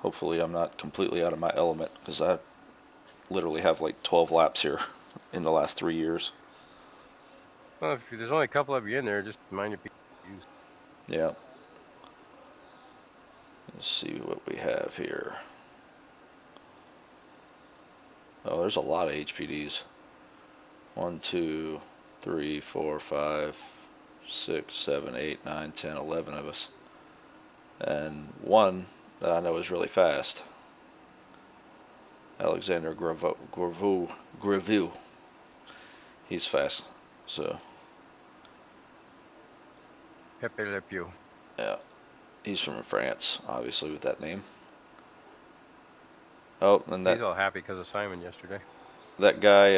Hopefully I'm not completely out of my element, because I literally have like 12 laps here in the last 3 years. Well, if there's only a couple of you in there, just mind your P's. Yeah. Let's see what we have here. Oh, there's a lot of HPDs. 1, 2, 3, 4, 5, 6, 7, 8, 9, 10, 11 of us. And one that I know is really fast. Alexander Greville. He's fast. So, Pepe Le Pew. yeah. He's from France, obviously, with that name. Oh, and He's all happy because of Simon yesterday. that guy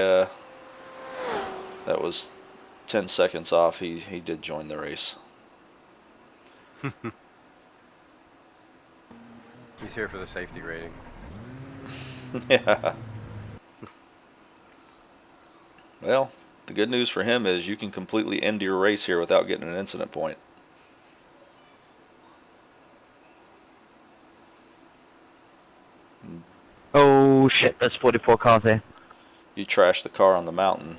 that was 10 seconds off, he did join the race. He's here for the safety rating. Yeah. Well, the good news for him is you can completely end your race here without getting an incident point. Oh shit, there's 44 cars here. You trash the car on the mountain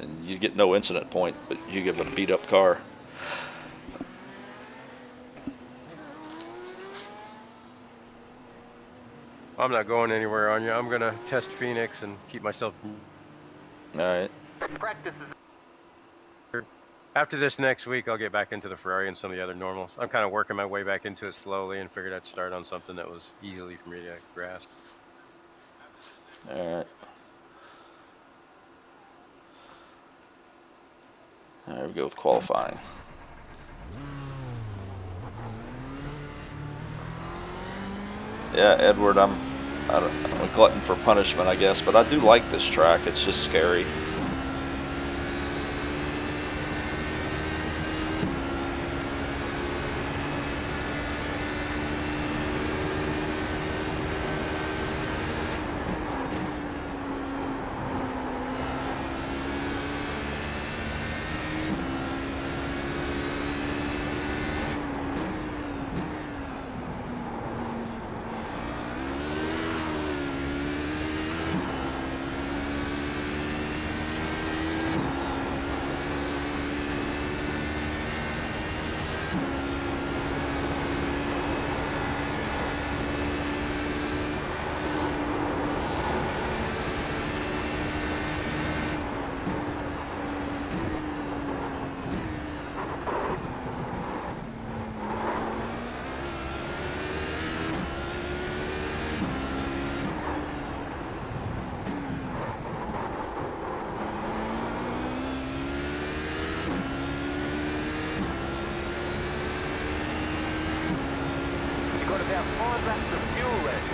and you get no incident point, but you give a beat up car. I'm not going anywhere on you. I'm going to test Phoenix and keep myself. Alright. After this next week, I'll get back into the Ferrari and some of the other normals. I'm kind of working my way back into it slowly and figured I'd start on something that was easily for me to grasp. Alright. There we go with qualifying. Yeah, Edward, I'm a glutton for punishment, I guess, but I do like this track. It's just scary. About 5 laps of fuel left.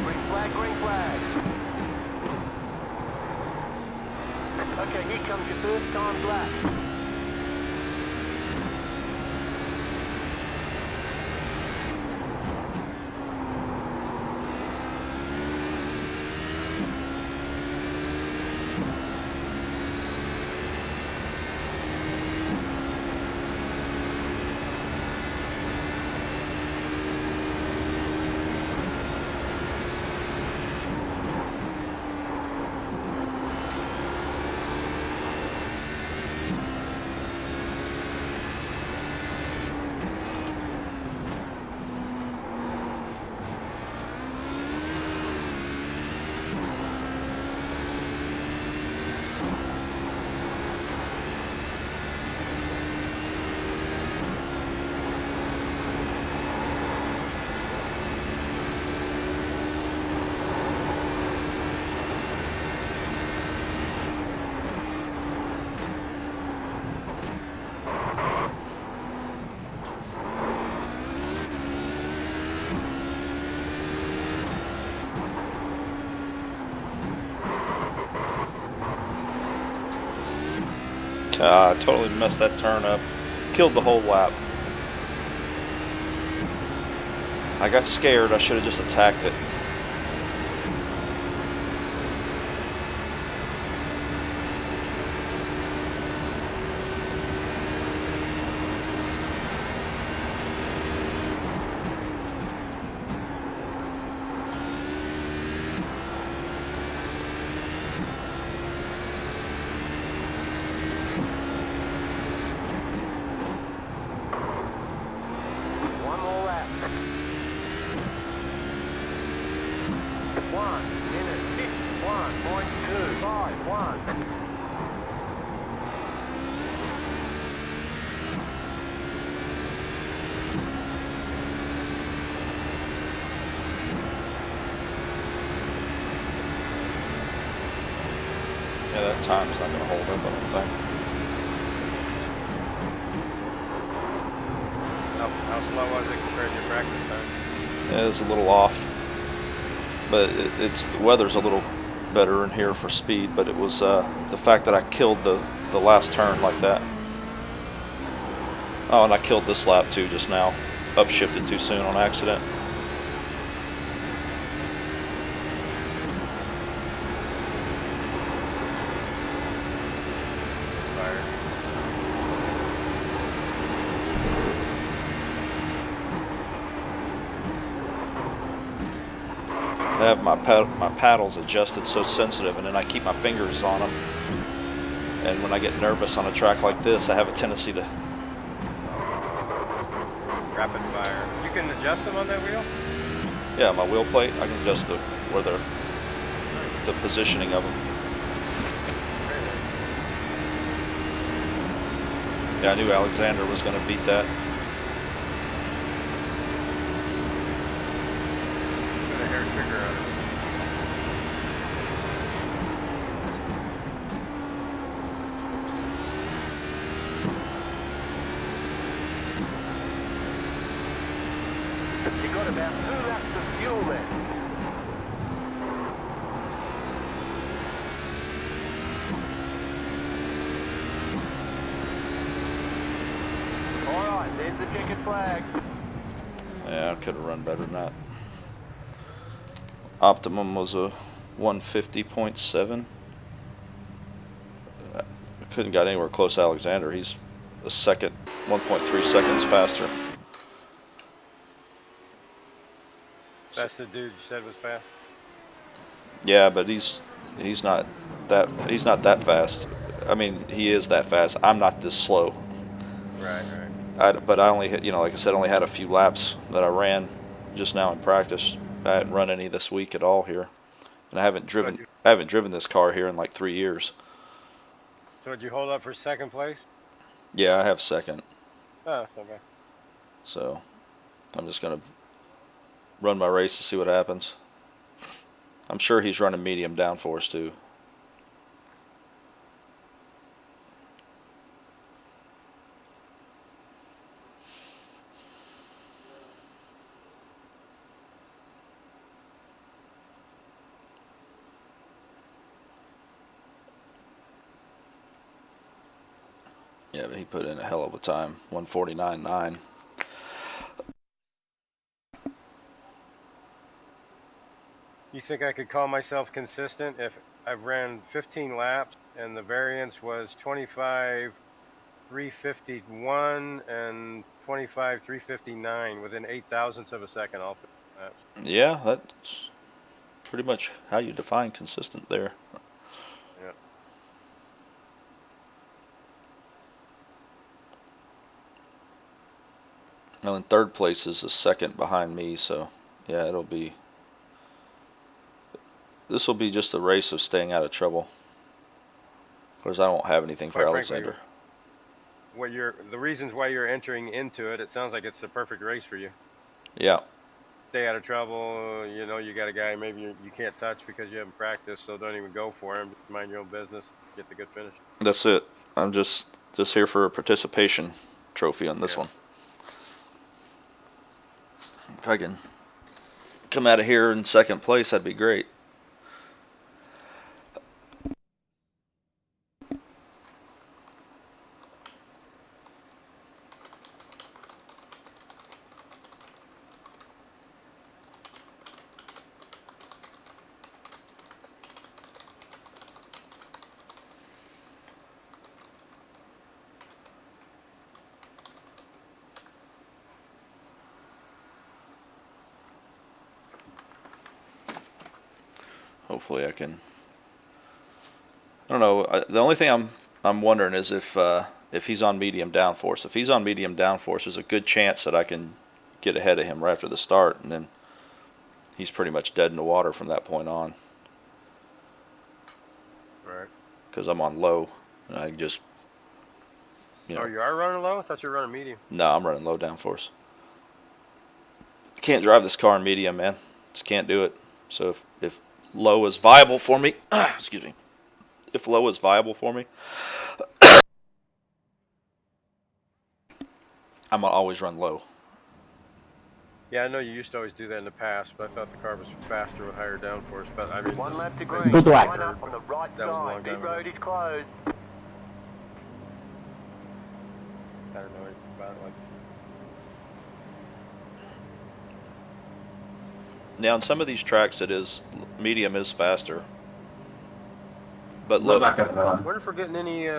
Green flag, green flag. Okay, here comes your first time lap. I totally messed that turn up. Killed the whole lap. I got scared. I should have just attacked it. One more lap. 1 minute 51.251. Yeah, that time's not going to hold up, I don't think. How slow was it compared to your practice time? Yeah, it's a little off. But the weather's a little better in here for speed, but it was the fact that I killed the last turn like that. Oh, and I killed this lap too just now. Upshifted too soon on accident. Fire. I have my paddles adjusted so sensitive, and then I keep my fingers on them. And when I get nervous on a track like this, I have a tendency to... Rapid fire. You can adjust them on that wheel? Yeah, my wheel plate, I can adjust the positioning of them. Yeah, I knew Alexander was going to beat that. Put a hair trigger on it. You got about 2 laps of fuel left. Alright, there's the checkered flag. Yeah, I could have run better than that. Optimum was a 150.7. I couldn't got anywhere close to Alexander. He's a second, 1.3 seconds faster. That's the dude you said was fast? Yeah, but he's not that fast. I mean, he is that fast. I'm not this slow. Right. But I only, like I said, only had a few laps that I ran just now in practice. I hadn't run any this week at all here, and I haven't driven this car here in like 3 years. So did you hold up for second place? Yeah, I have second. Oh, that's not bad. So I'm just gonna run my race to see what happens. I'm sure he's running medium downforce too. Yeah, but he put in a hell of a time, 149.9. You think I could call myself consistent if I ran 15 laps and the variance was 25.351 and 25.359 within 0.08 of a second all 15 laps? Yeah, that's pretty much how you define consistent there. Yeah. Now in third place is a second behind me, so yeah, this will be just a race of staying out of trouble. Of course, I don't have anything for Quite Alexander. Frankly, the reasons why you're entering into it sounds like it's the perfect race for you. Yeah. Stay out of trouble. You got a guy maybe you can't touch because you haven't practiced, so don't even go for him. Just mind your own business. Get the good finish. That's it. I'm just here for a participation trophy on this one. If I can come out of here in second place, that'd be great. hopefully I can. I don't know. The only thing I'm wondering is if he's on medium downforce. If he's on medium downforce, there's a good chance that I can get ahead of him right after the start, and then he's pretty much dead in the water from that point on. Right. Because I'm on low, and I can just, you know. Oh, you are running low? I thought you were running medium. No, I'm running low downforce. I can't drive this car in medium, man. Just can't do it. So if low is viable for me, excuse me. If low is viable for me, I'm gonna always run low. Yeah, I know you used to always do that in the past, but I thought the car was faster with higher downforce. But I mean, One lap to I green. Good luck. Line up on the right That was a long side. time Pit ago. road is closed. I don't know anything about it. Like, Now, on some of these tracks, medium is faster. But Look low, back at I that. wonder if we're getting any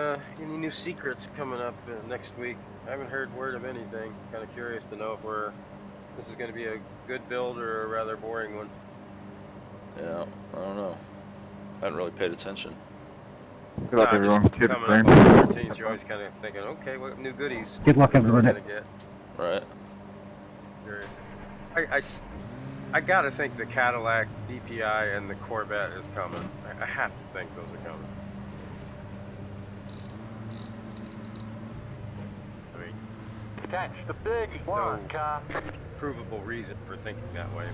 new secrets coming up next week. I haven't heard word of anything. Kind of curious to know if this is going to be a good build or a rather boring one. yeah, I don't know. I haven't really paid attention. Good luck, Nah, everyone. just Keep it coming up clean. on the 13th, you're always kind of thinking, okay, what new goodies Good luck, are we everyone. gonna get? Right? Curious. I gotta think the Cadillac DPI and the Corvette is coming. I have to think those are coming. I mean, Catch the 31 No. car. provable reason for thinking that way.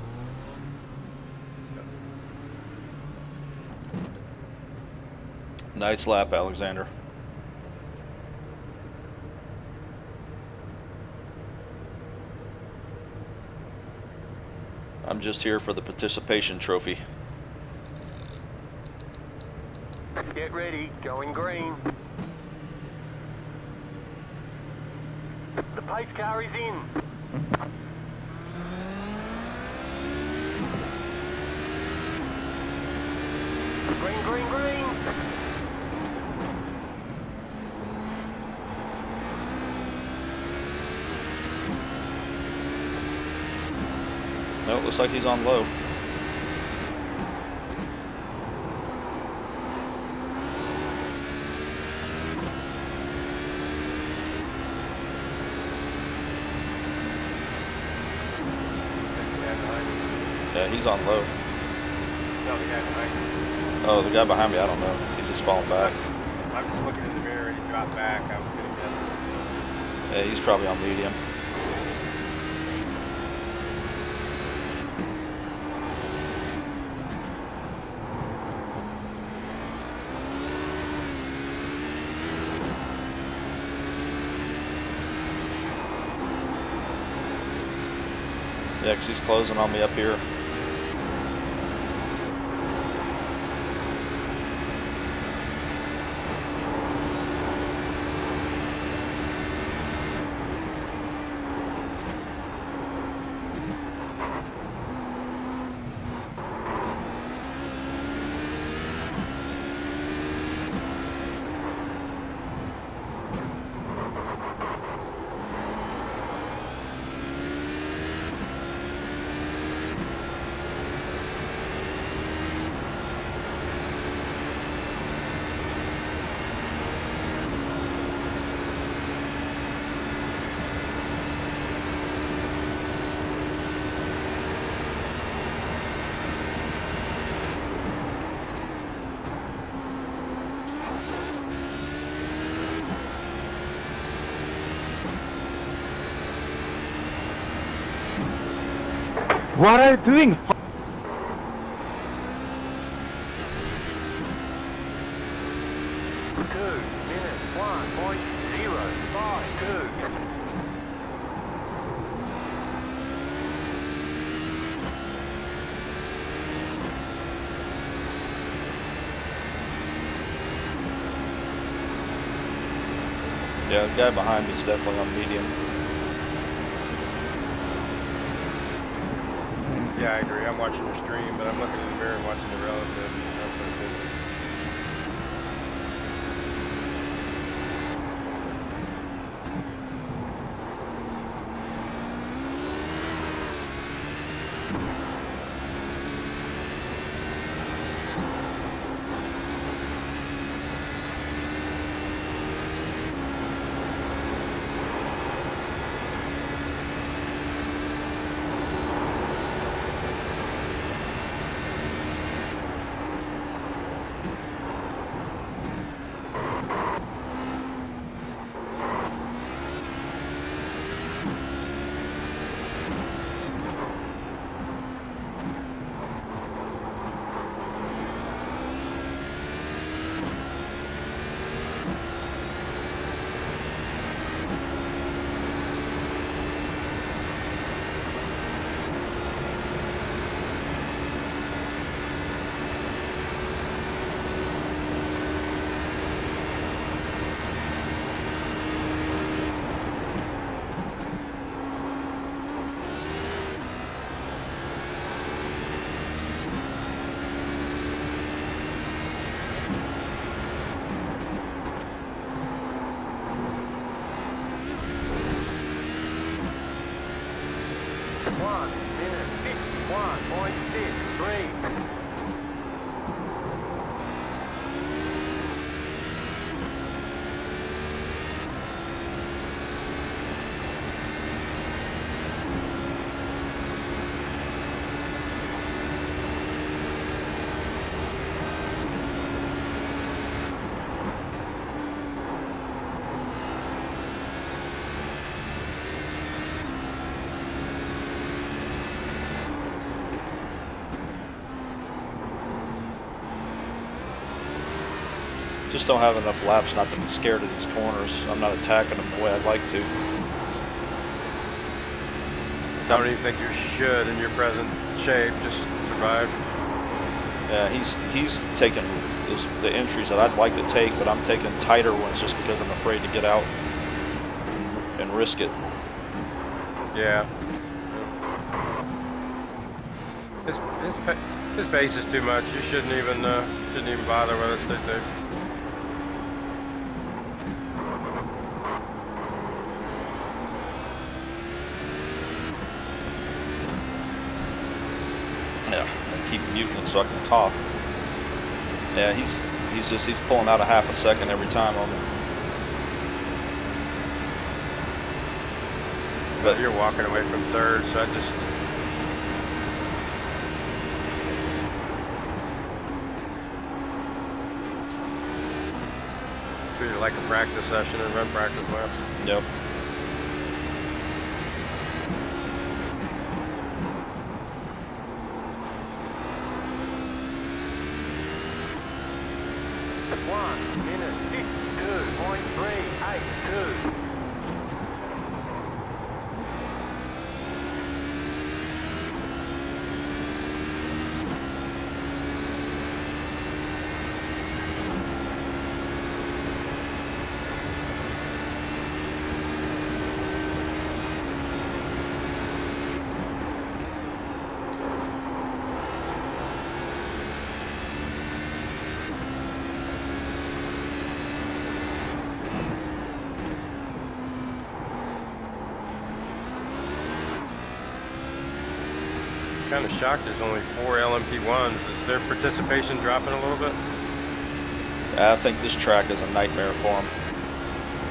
Nice lap, Alexander. I'm just here for the participation trophy. Get ready, going green. The pace car is in. Green, green, green. No, it looks like he's on low. Yeah, he's on low. No, the guy behind me. Oh, the guy behind me, I don't know. He's just falling back. I'm just looking in the mirror and he dropped back. I was gonna guess. Yeah, he's probably on medium. Yeah, because he's closing on me up here. What are you doing? 2 minutes 1.052. Yeah, the guy behind me is definitely on medium. Yeah, I agree. I'm watching your stream, but I'm looking in the mirror and watching the relative. That's what I said. 1 minute 51.63. Just don't have enough laps not to be scared of these corners. I'm not attacking them the way I'd like to. I don't even think you should in your present shape. Just survive. Yeah, he's taking the entries that I'd like to take, but I'm taking tighter ones just because I'm afraid to get out and risk it. Yeah. His pace is too much. You shouldn't even bother with it. Stay safe. Yeah, I keep muting it so I can cough. Yeah, he's pulling out a half a second every time on me. But you're walking away from third, so I just. Treat it like a practice session and run practice laps. Yep. Minute 52.382. Kind of shocked there's only 4 LMP1s. Is their participation dropping a little bit? I think this track is a nightmare for him.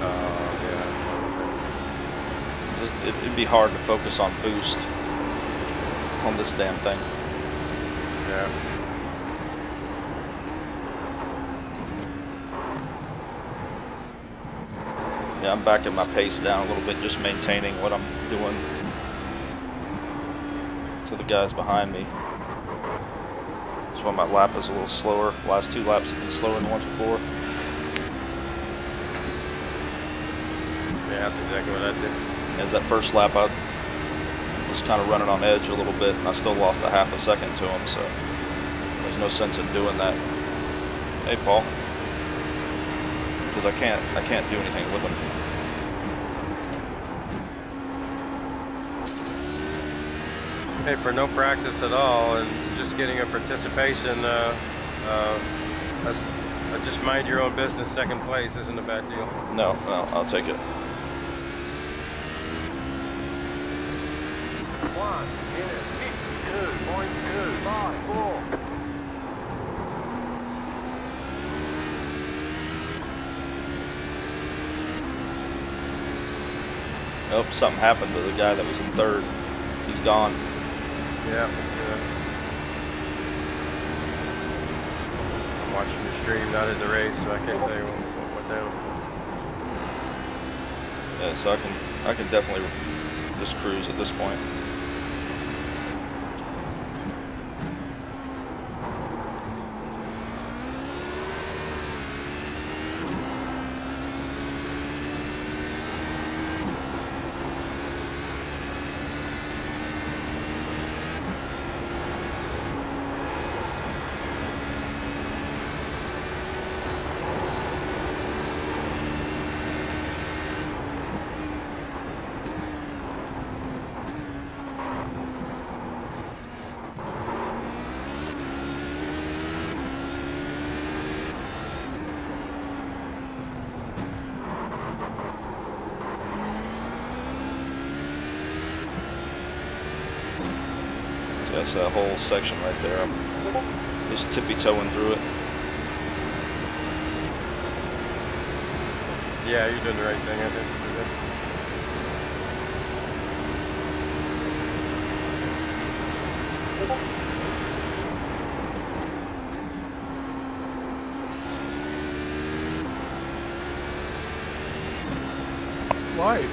Yeah. It'd be hard to focus on boost on this damn thing. Yeah. Yeah, I'm backing my pace down a little bit, just maintaining what I'm doing to the guys behind me. That's why my lap is a little slower. Last 2 laps have been slower than the ones before. Yeah, that's exactly what I did. As that first lap, I was kind of running on edge a little bit, and I still lost a half a second to him, so there's no sense in doing that. Hey, Paul. Because I can't do anything with him. Hey, for no practice at all and just getting a participation, just mind your own business. Second place isn't a bad deal. No, I'll take it. 1 minute 52.254. Nope, something happened to the guy that was in third. He's gone. Yeah. I'm watching your stream, not in the race, so I can't tell you what went down. Yeah, so I can definitely just cruise at this point. That's that whole section right there. I'm just tippy-toeing through it. Yeah, you're doing the right thing, I think. Why?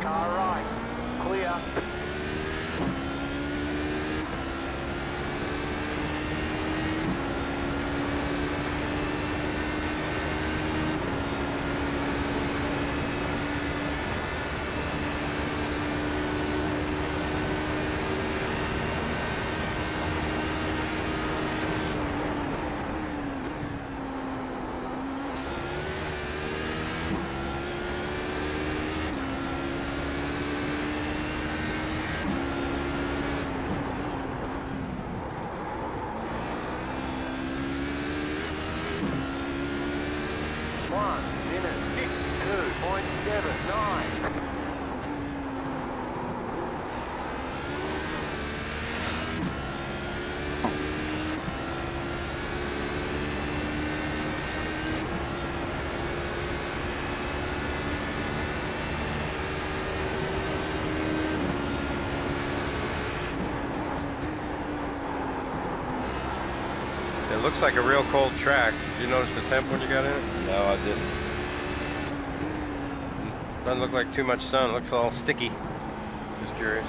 Car right. Clear. It looks like a real cold track. Did you notice the temp when you got in it? No, I didn't. Doesn't look like too much sun. It looks all sticky. Just curious.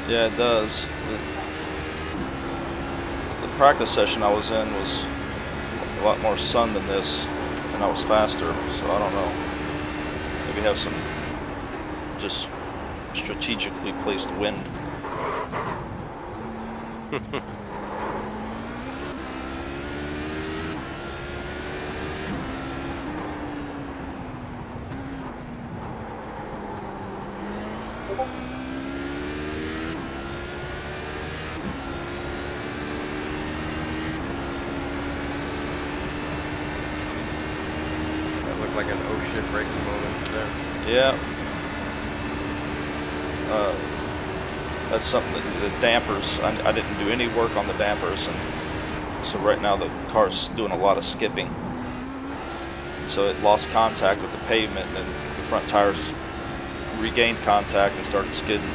Yeah, it does. The practice session I was in was a lot more sun than this, and I was faster, so I don't know. Maybe have some just strategically placed wind. That looked like an oh shit braking moment there. Yeah. That's something that the dampers, I didn't do any work on the dampers, and so right now the car's doing a lot of skipping. So it lost contact with the pavement, and then the front tires regained contact and started skidding.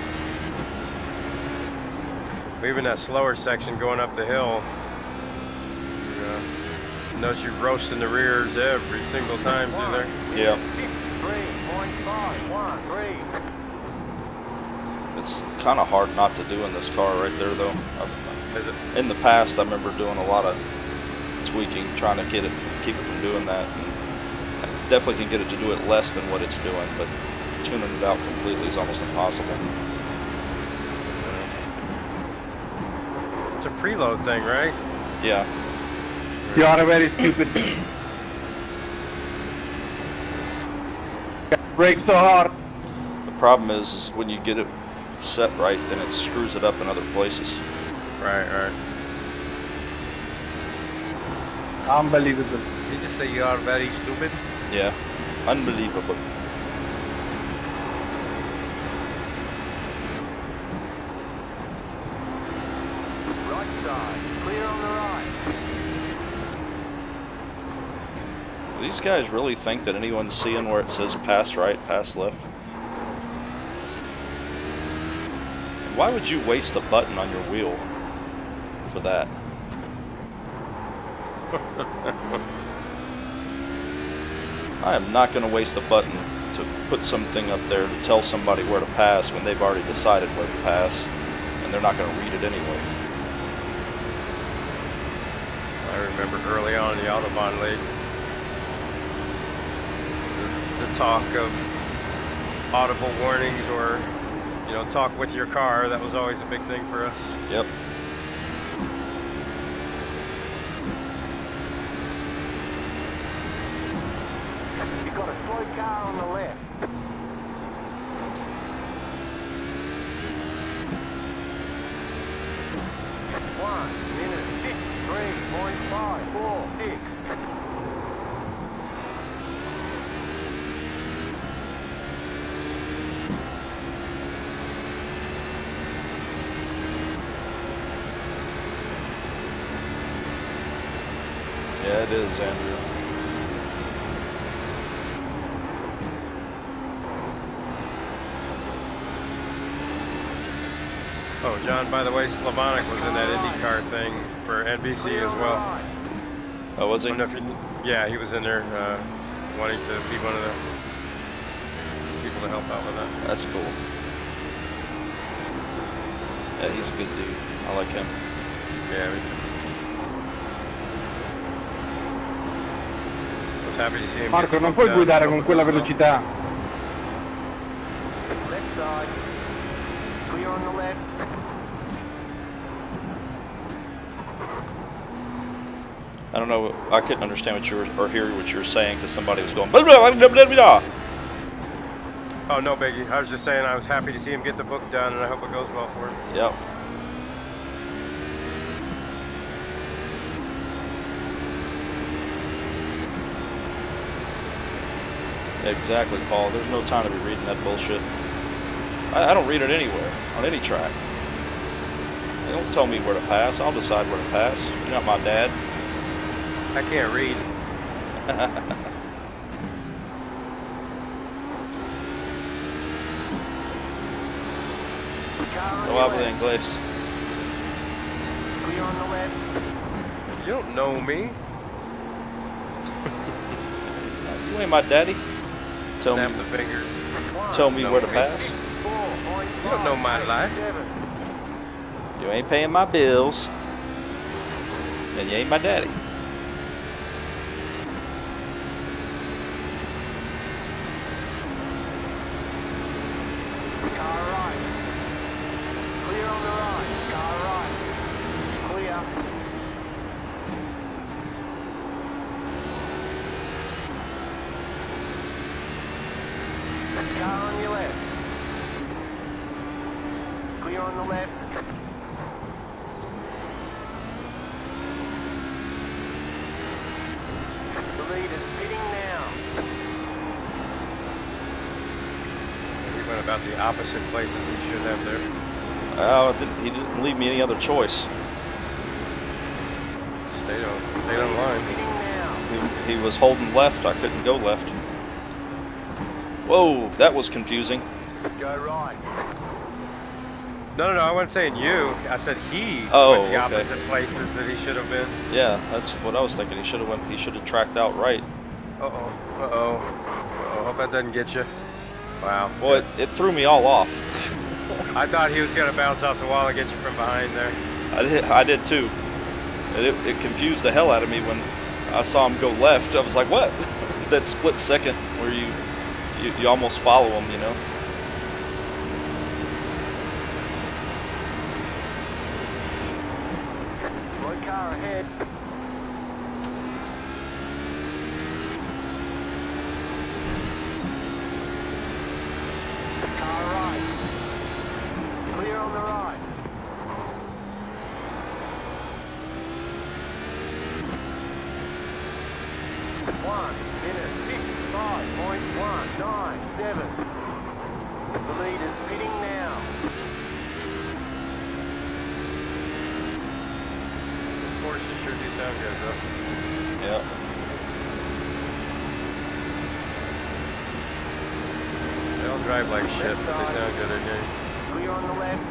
Even that slower section going up the hill, notice you're roasting the rears every single time through there. Yeah. 3.513. It's kind of hard not to do in this car right there, though. Is it? In the past, I remember doing a lot of tweaking, trying to keep it from doing that. And I definitely can get it to do it less than what it's doing, but tuning it out completely is almost impossible. It's a preload thing, right? Yeah. You are very stupid. Brake so hard. The problem is when you get it set right, then it screws it up in other places. Right, right. Unbelievable. Did you just say you are very stupid? Yeah, unbelievable. Right side. Clear on the right. Do these guys really think that anyone's seeing where it says pass right, pass left? And why would you waste a button on your wheel for that? I am not going to waste a button to put something up there to tell somebody where to pass when they've already decided where to pass, and they're not going to read it anyway. I remember early on in the Autobahn League, the talk of audible warnings or, you know, talk with your car. That was always a big thing for us. Yep. You've got a slow car on the left. One minute 53.546. Yeah, it is, Andrew. Oh, John, by the way, Slavonic was in that IndyCar thing for NBC as well. Oh, was I he? don't know if you, yeah, he was in there wanting to be one of the people to help out with that. That's cool. Yeah, he's a good dude. I like him. Yeah, me too. I was happy to see him. Marco, non puoi guidare con quella velocità. Left side. Clear on the left. I don't know. I couldn't understand what you were, or hear what you were saying because somebody was going. Blah, blah, blah, blah, blah. Oh, no, Biggie. I was just saying I was happy to see him get the book done, and I hope it goes well for him. Yep. Exactly, Paul. There's no time to be reading that bullshit. I don't read it anywhere, on any track. They don't tell me where to pass. I'll decide where to pass. You're not my dad. I can't read. Car on No your hablo left. inglés. Clear on the left. You don't know me. You ain't my daddy. Tell Snap me, the fingers. tell me No, where to me. pass. 4.5. You don't know my life. You ain't paying my bills. And you ain't my daddy. Car right. Clear on the right. Car right. Clear. Car on your left. Clear on the left. The lead is pitting now. He went about the opposite places he should have there. Oh, he didn't leave me any other choice. Stayed on line. Pitting now. He was holding left. I couldn't go left. Whoa, that was confusing. Go right. No, I wasn't saying you. I said he Oh, went the okay. opposite places that he should have been. Yeah, that's what I was thinking. He should have tracked out right. Uh-oh. Hope that doesn't get you. Wow. Boy, it threw me all off. I thought he was going to bounce off the wall and get you from behind there. I did too. It confused the hell out of me when I saw him go left. I was like, what? That split second where you almost follow him, you know? Slow car ahead. Car right. The lead is pitting now. Of course, you sure do sound good, bro. Yep. They all drive like shit, but they sound good in here. Clear on the left.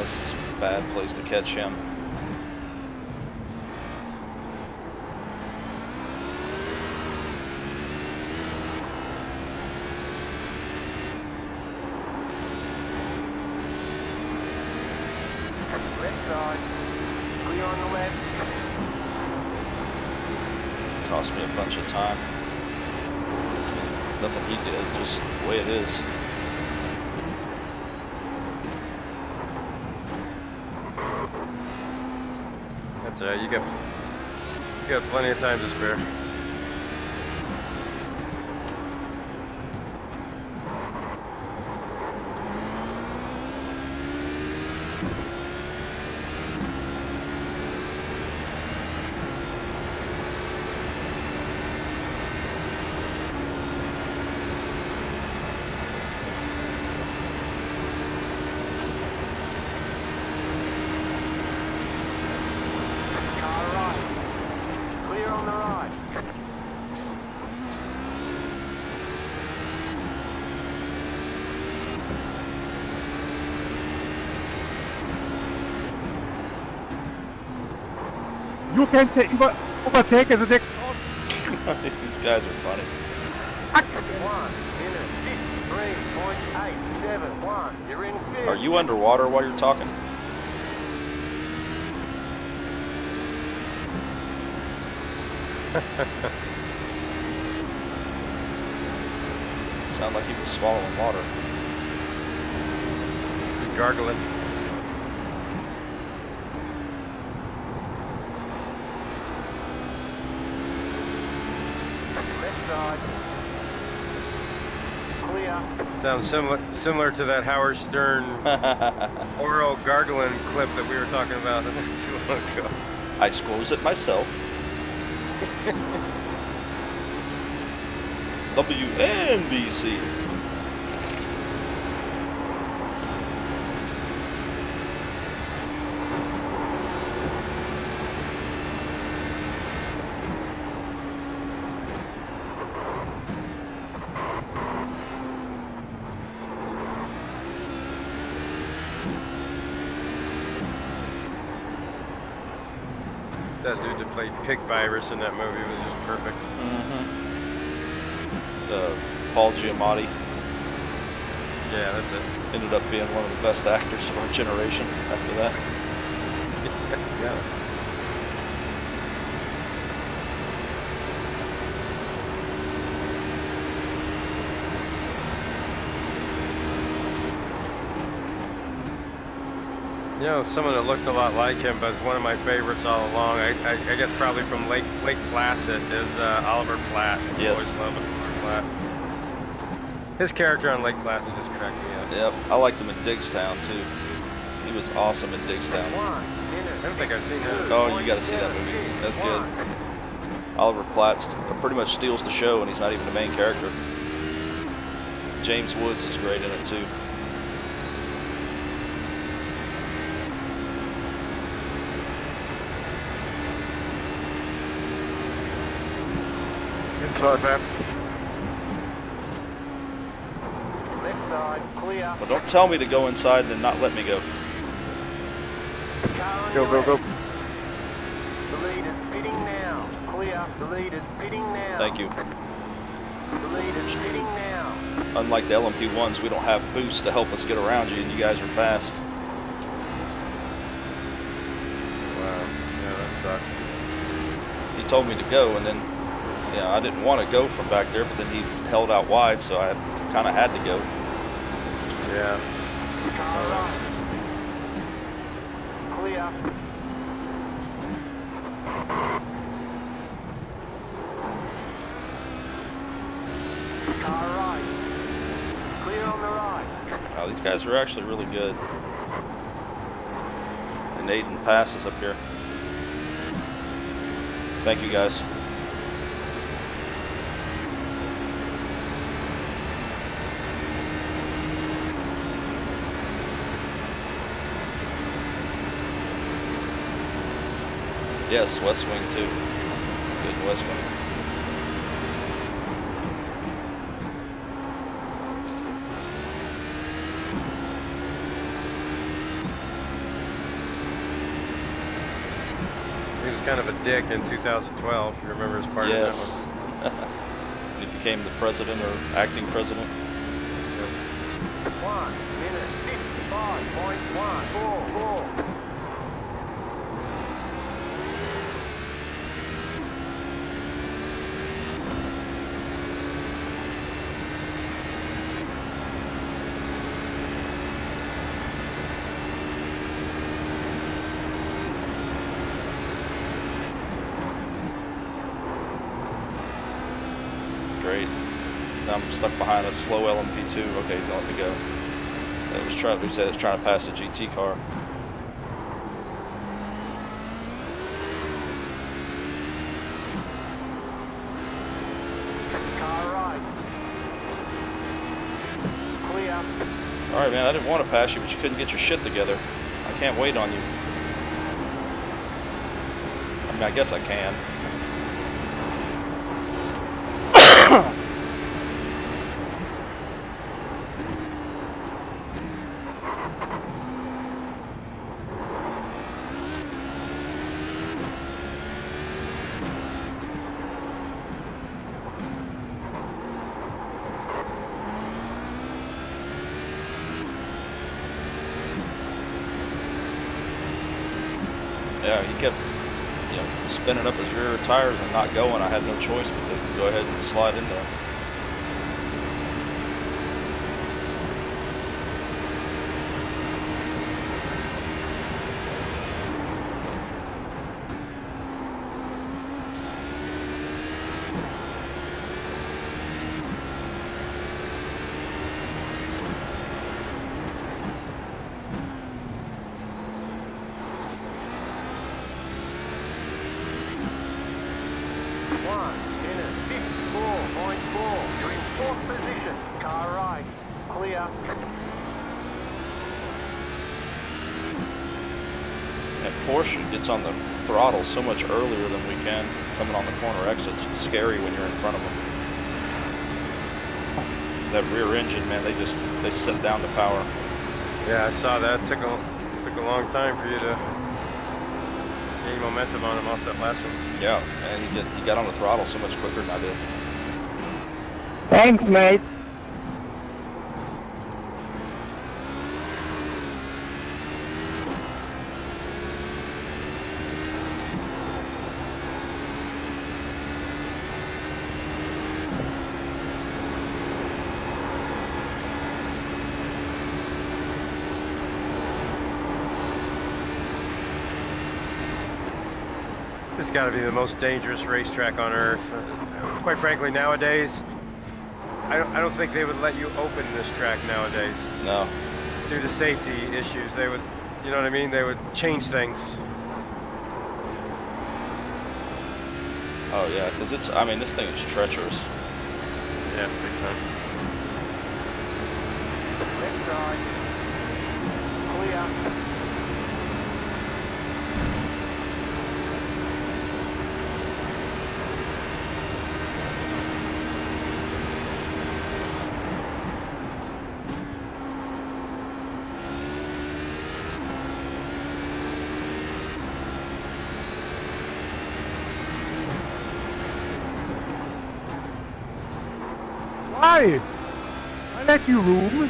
This is a bad place to catch him. Left side. Clear on the left. Cost me a bunch of time. Nothing he did, just the way it is. That's alright, you got plenty of time to spare. Car right. Clear on the right. You can overtake the next. These guys are funny. 1 minute 53.871. You're in fifth. Are you underwater while you're talking? Sound like he was swallowing water. Gargling. Left side. Clear. Sounds similar to that Howard Stern oral gargling clip that we were talking about not too long ago. I squoze it myself. WNBC. That dude that played Pig Virus in that movie was just perfect. Paul Giamatti Yeah, that's it. ended up being one of the best actors of our generation after that. Yeah. You know, someone that looks a lot like him, but is one of my favorites all along. I guess probably from Lake Placid is Oliver Platt. Yes. Always love Oliver Platt. His character on Lake Placid just cracked me up. Yep, I liked him in Digstown too. He was awesome in Digstown. 1 minute. I don't think I've seen that. Oh, you got to see that movie. That's good. Oliver Platt pretty much steals the show, and he's not even the main character. James Woods is great in it too. Inside, man. Left side. Clear. Well, don't tell me to go inside and then not let me go. Car on Go, your go, go. left. The lead is pitting now. Clear. The lead is pitting now. Thank you. The lead is pitting now. Unlike the LMP1s, we don't have boosts to help us get around you, and you guys are fast. Wow. Yeah, that sucked. He told me to go, and then, I didn't want to go from back there, but then he held out wide, so I kind of had to go. Yeah. Car right. Clear. Car right. Clear on the right. Wow, these guys are actually really good. And Aiden passes up here. Thank you, guys. Yes, West Wing too. It's good, West Wing. He was kind of a dick in 2012. You remember his part Yes. He became the president or acting president. 1 minute 55.144. Great. Now I'm stuck behind a slow LMP2. Okay, he's gonna let me go. It was trying. He said it was trying to pass a GT car. Car right. Clear. All right, man. I didn't want to pass you, but you couldn't get your shit together. I can't wait on you. I mean, I guess I can. Yeah, he kept, spinning up his rear tires and not going. I had no choice but to go ahead and slide in there. And Porsche gets on the throttle so much earlier than we can coming on the corner exits. It's scary when you're in front of them. That rear engine, man, they set down the power. Yeah, I saw that. Took a long time for you to gain momentum on him off that last one. Yeah, and he got on the throttle so much quicker than I did. Thanks, mate. This has got to be the most dangerous racetrack on earth. Quite frankly, nowadays, I don't think they would let you open this track nowadays. No. Due to safety issues, they would, you know what I mean? They would change things. Oh yeah, because this thing is treacherous. Yeah, big time. Left side. Clear. Why? I let you room.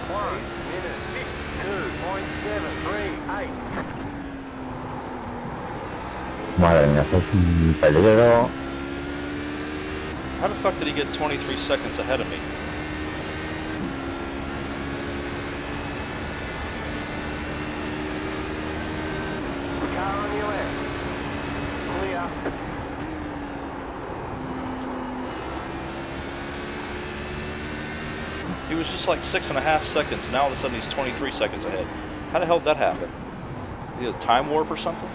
1 minute 52.738. Madre mía, eso es un peligro. How the fuck did he get 23 seconds ahead of me? Car on your left. Clear. He was just like 6.5 seconds, and now all of a sudden he's 23 seconds ahead. How the hell did that happen? He had a time warp or something?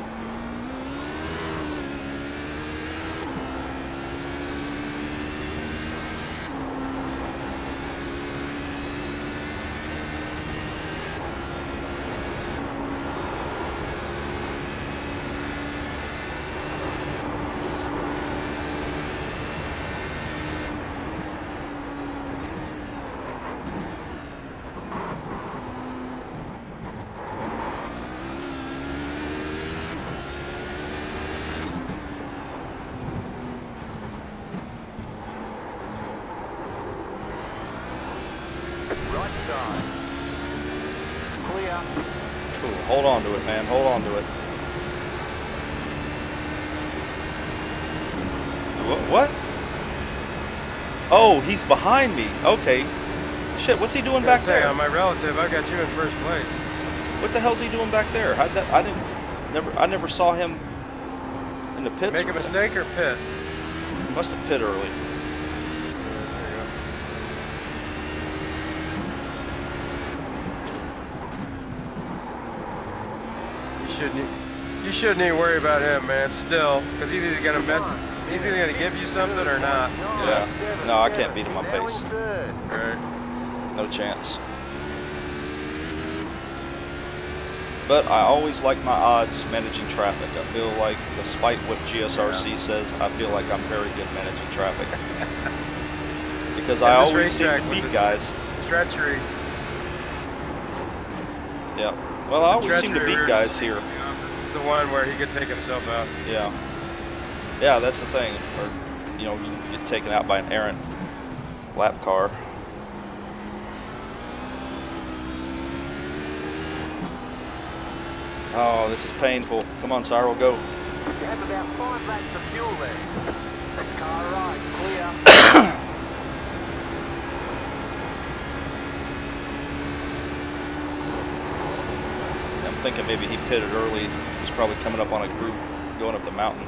Hold on to it, man. Hold on to it. What? Oh, he's behind me. Okay. Shit, what's he doing back there? On my relative, I got you in first place. What the hell's he doing back there? I never saw him in the pits. Make a mistake or pit? He must have pit early. You shouldn't even worry about him, man. Still, because he's either gonna give you something or not. Yeah. No, I can't beat him on pace. Right. No chance. But I always like my odds managing traffic. I feel like, despite what GSRC says, I feel like I'm very good managing traffic. Because I always seem to beat guys. Treachery. Yeah. Well, I always seem to beat guys here. The one where he could take himself out. Yeah. Yeah, that's the thing. Or, you know, you get taken out by an errant lap car. Oh, this is painful. Come on, Cyril, go. You have about 5 laps of fuel left. Car right, clear. I'm thinking maybe he pitted early. He's probably coming up on a group going up the mountain.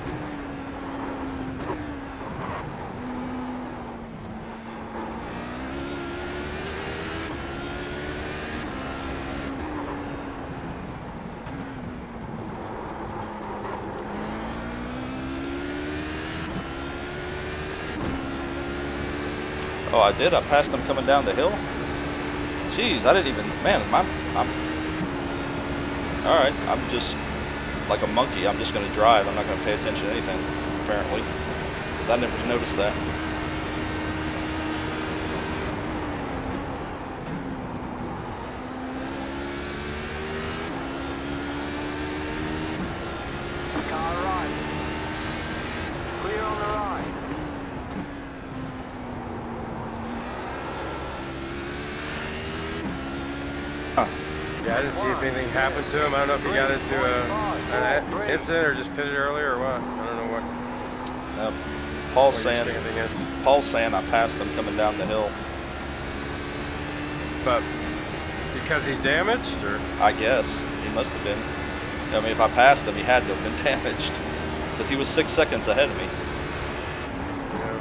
Oh, I did? I passed him coming down the hill? Jeez, I didn't even... Man, alright, I'm just like a monkey. I'm just going to drive. I'm not going to pay attention to anything, apparently. Because I never noticed that. Car right. Clear on the right. Yeah, I didn't see if anything happened to him. I don't know if he got into an incident or just pitted earlier or what. I don't know what. Paul's saying I passed him coming down the hill. But because he's damaged, or? I guess. He must have been. I mean, if I passed him, he had to have been damaged. Because he was 6 seconds ahead of me. Yeah.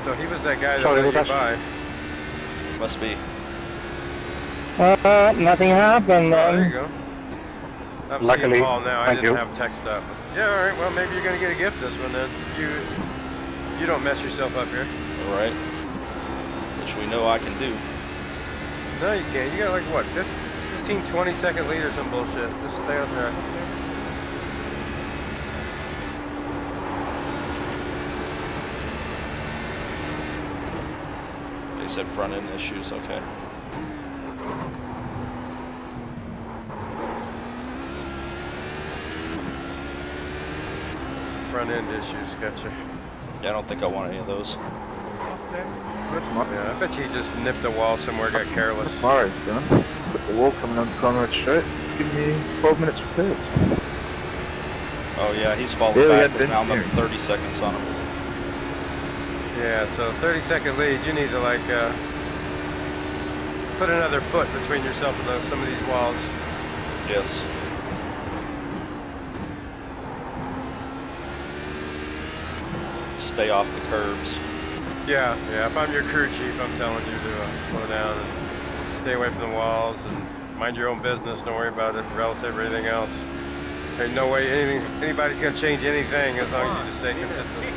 So he was that guy that let you by. Must be. Nothing happened. There you go. I'm Luckily, seeing Paul now. I thank didn't you. have text up. Yeah, all right. Well, maybe you're gonna get a gift this one then. You don't mess yourself up here. All right. Which we know I can do. No, you can't. You got like what, 15, 20-second lead or some bullshit. Just stay up there. They said front end issues. Okay. Front end issues, gotcha. Yeah, I don't think I want any of those. Yeah, I bet you just nipped a wall somewhere, got careless. Sorry, Dylan. Put the wall coming on the corner straight. Give me 12 minutes for pits. Oh yeah, he's falling Yeah, back yeah, because now I'm up here. 30 seconds on him. Yeah, so 30-second lead. You need to like put another foot between yourself and some of these walls. Yes. Stay off the curbs. Yeah, if I'm your crew chief, I'm telling you to slow down and stay away from the walls and mind your own business. Don't worry about it relative or anything else. There's no way anybody's gonna change anything as long as you just stay consistent.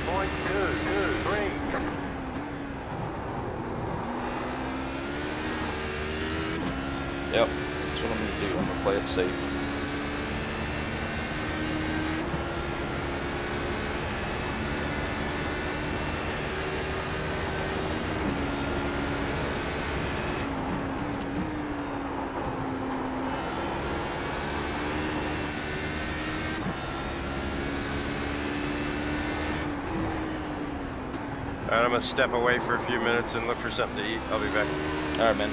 2.223. Yep. That's what I'm gonna do. I'm gonna play it safe. Alright, I'm gonna step away for a few minutes and look for something to eat. I'll be back. All right, man.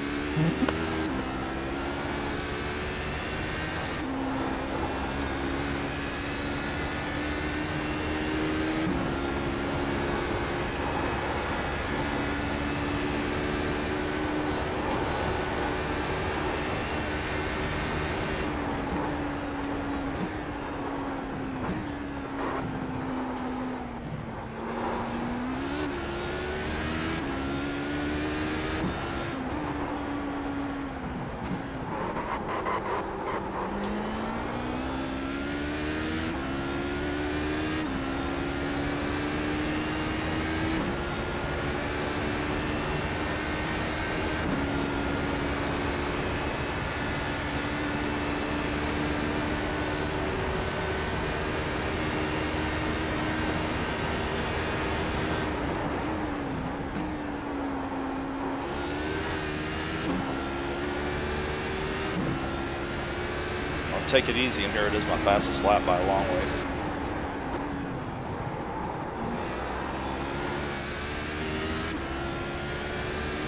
take it easy, and here it is, my fastest lap by a long way.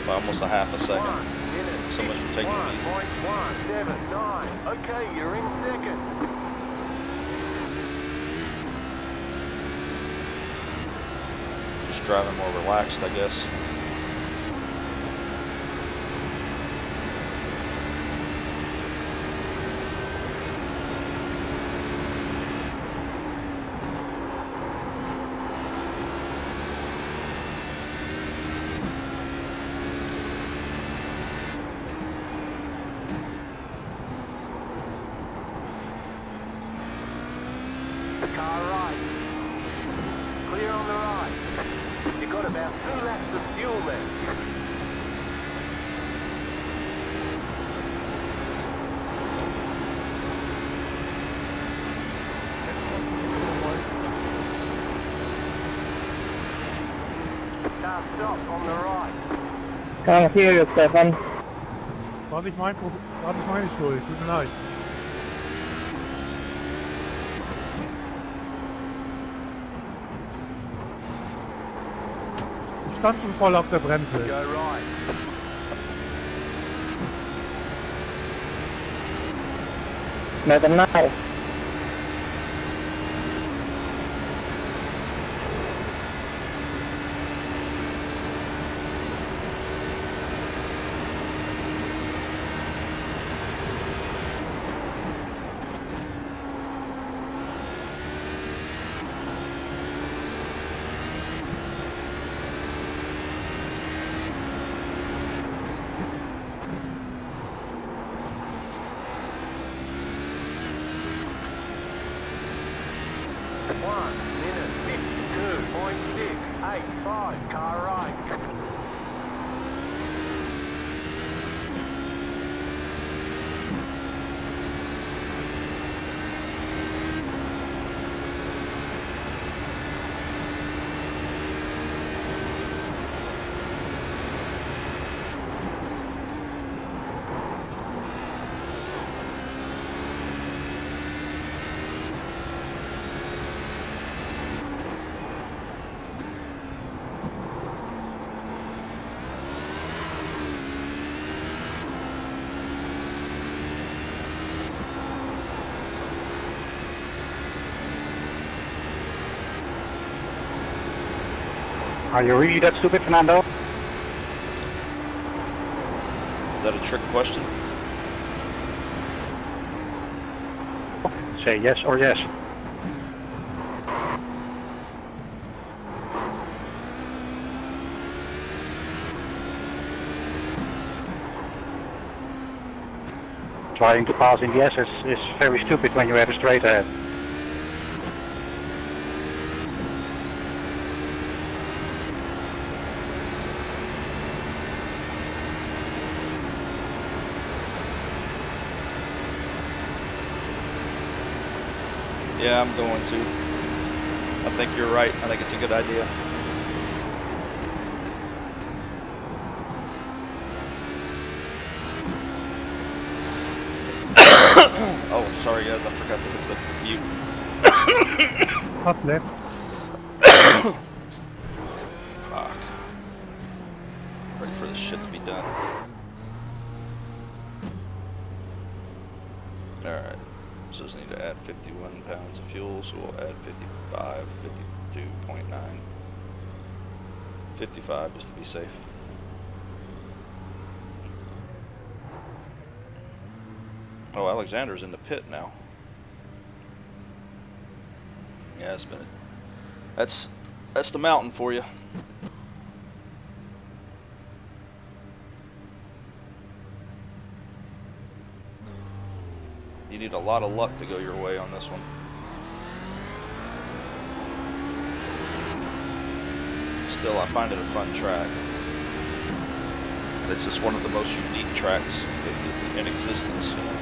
By almost a half a second. 1 minute. So much for taking it easy. 1.179. Okay, you're in second. Just driving more relaxed, I guess. Car right. Clear on the right. You've got about 2 laps of fuel left. Car stop on the right. Kann hier jetzt, Stefan. War nicht meine Schuld, tut mir leid. Ich stand schon voll auf der Bremse. Go right. Never now. Car right. Are you really that stupid, Fernando? Is that a trick question? Say yes or yes. Trying to pass in the SS is very stupid when you have a straight ahead. Yeah, I'm going to. I think you're right. I think it's a good idea. Oh, sorry guys, I forgot to hit the mute. Top left. Fuck. Ready for this shit to be done. Alright. So just need to add 51 pounds of fuel, so we'll add 55, 52.9. 55 just to be safe. Oh, Alexander's in the pit now. Yeah, it's been. That's the mountain for you. You need a lot of luck to go your way on this one. Still, I find it a fun track. It's just one of the most unique tracks in existence, you know.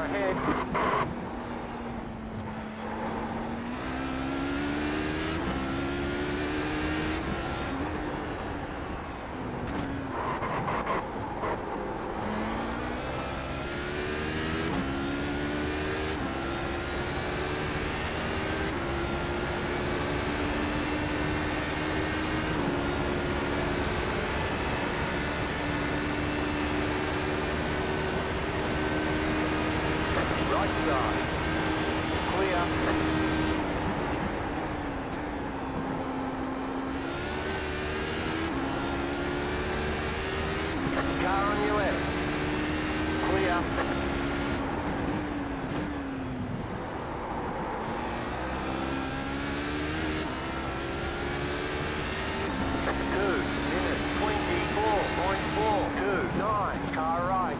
car ahead. Right side. Clear. Car on your left. Clear. Two minutes 24.429. Car right.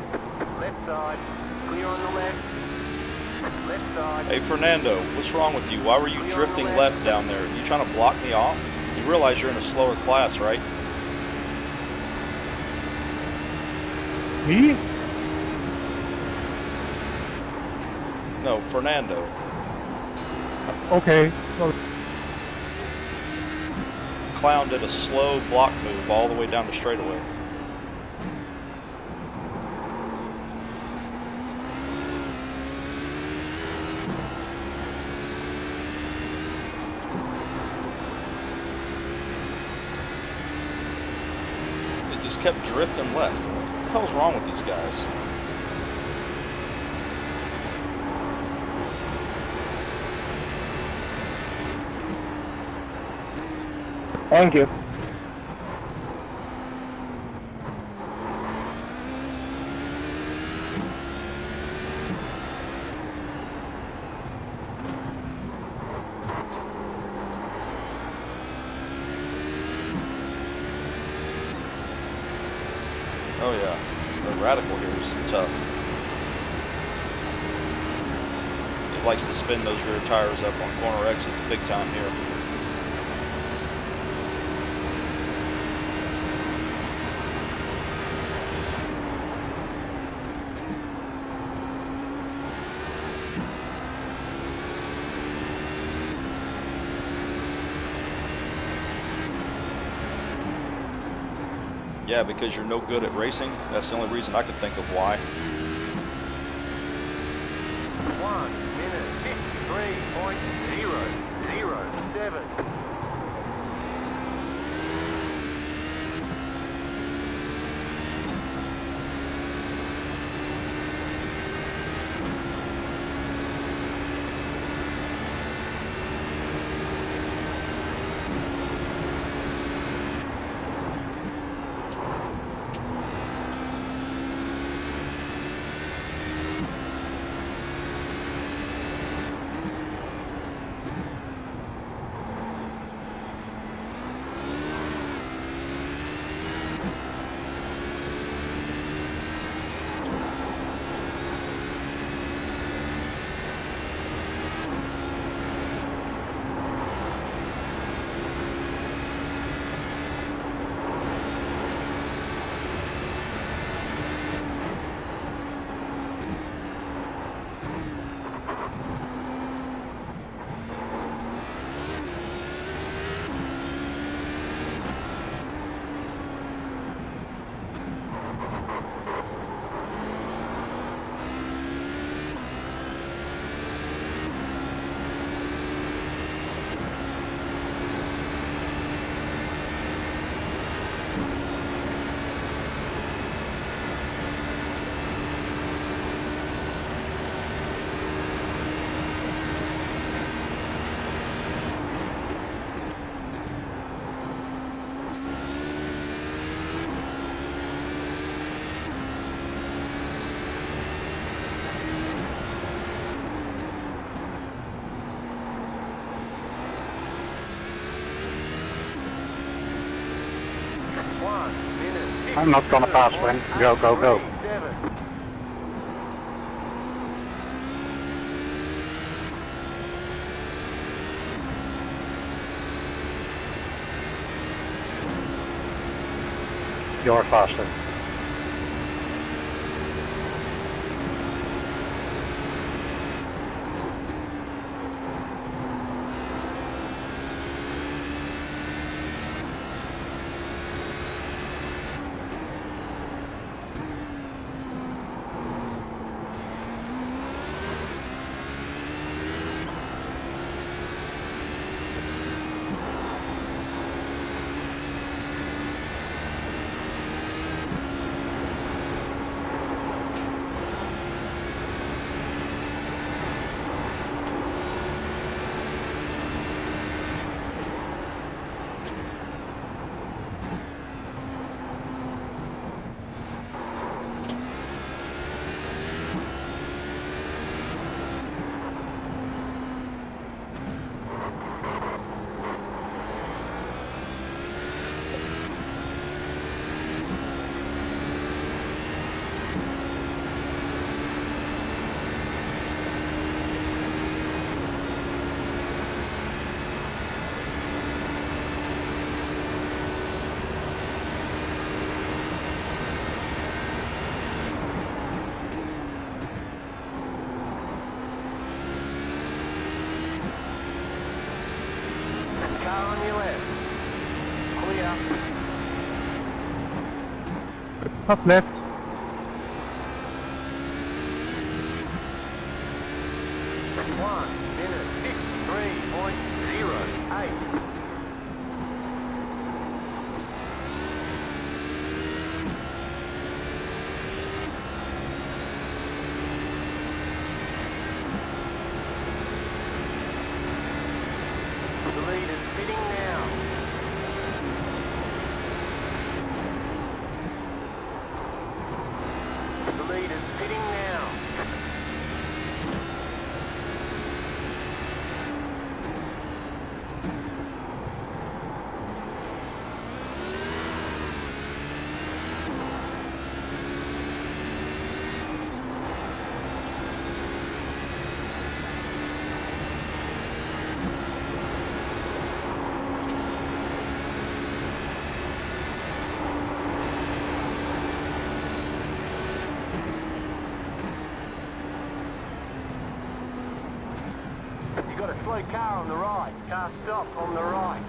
Left side. Clear on the left. Left side. Hey Fernando, what's wrong with you? Why were you drifting left down there? You trying to block me off? You realize you're in a slower class, right? Me? No, Fernando. Okay. Well, Clown did a slow block move all the way down the straightaway. It just kept drifting left. What the hell's wrong with these guys? Thank you. Oh yeah, the radical here is tough. It likes to spin those rear tires up on corner exits big time here. Yeah, because you're no good at racing. That's the only reason I could think of why. 1 minute 53.007. I'm not gonna pass, man. Go, go, go. You're faster. Clear. Top left. 1:53.08. The lead is pitting now. The lead is pitting now. You got a slow car on the right. Car stop on the right.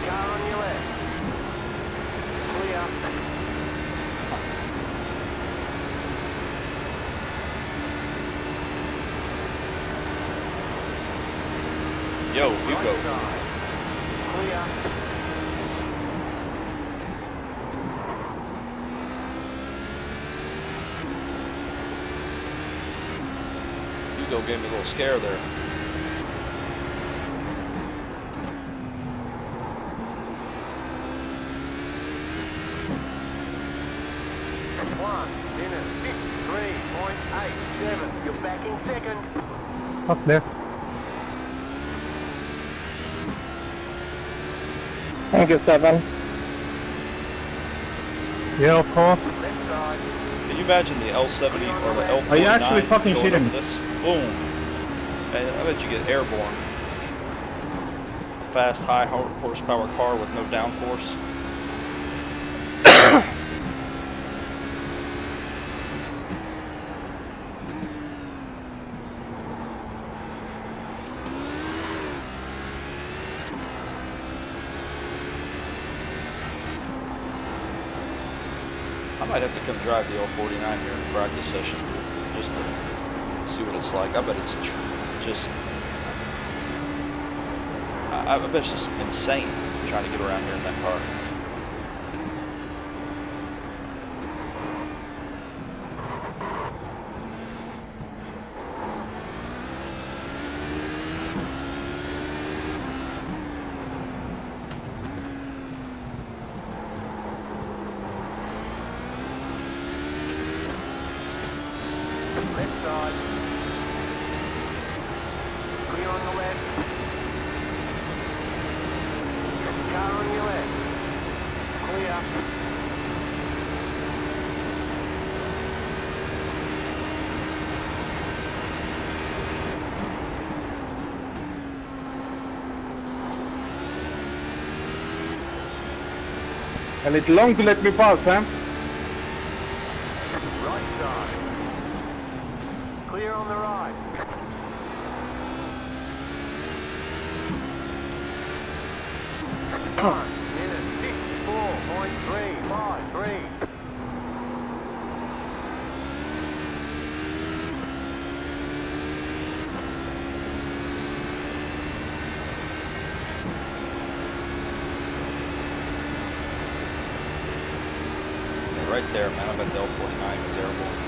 Car on your left. Clear. Yo, Right Hugo. side. Clear. Hugo gave me a little scare there. One minute 53.87. You're back in second. Top left. Thank you, 7. Yeah, of course. Left side. Can you imagine the L70 or the L49 Are you actually fucking going kidding over me? this? Boom. And I bet you get airborne. A fast, high horsepower car with no downforce. I might have to come drive the L49 here in a practice session just to see what it's like. I bet it's just, I bet it's just insane trying to get around here in that car. Left side. Clear on the left. Car on your left. Clear. A little long to let me pass, Sam. Right side. Clear on the right. One minute 54.353. Yeah, right there, man. I bet the L49 was airborne.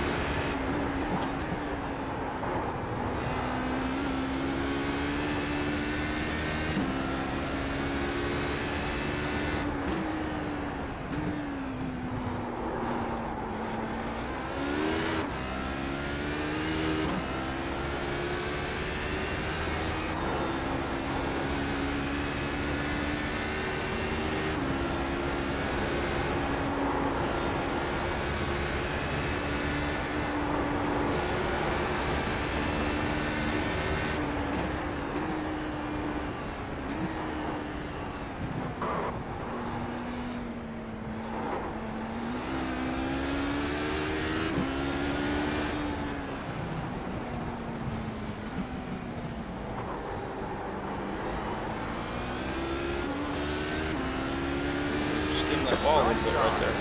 that wall a little bit right there.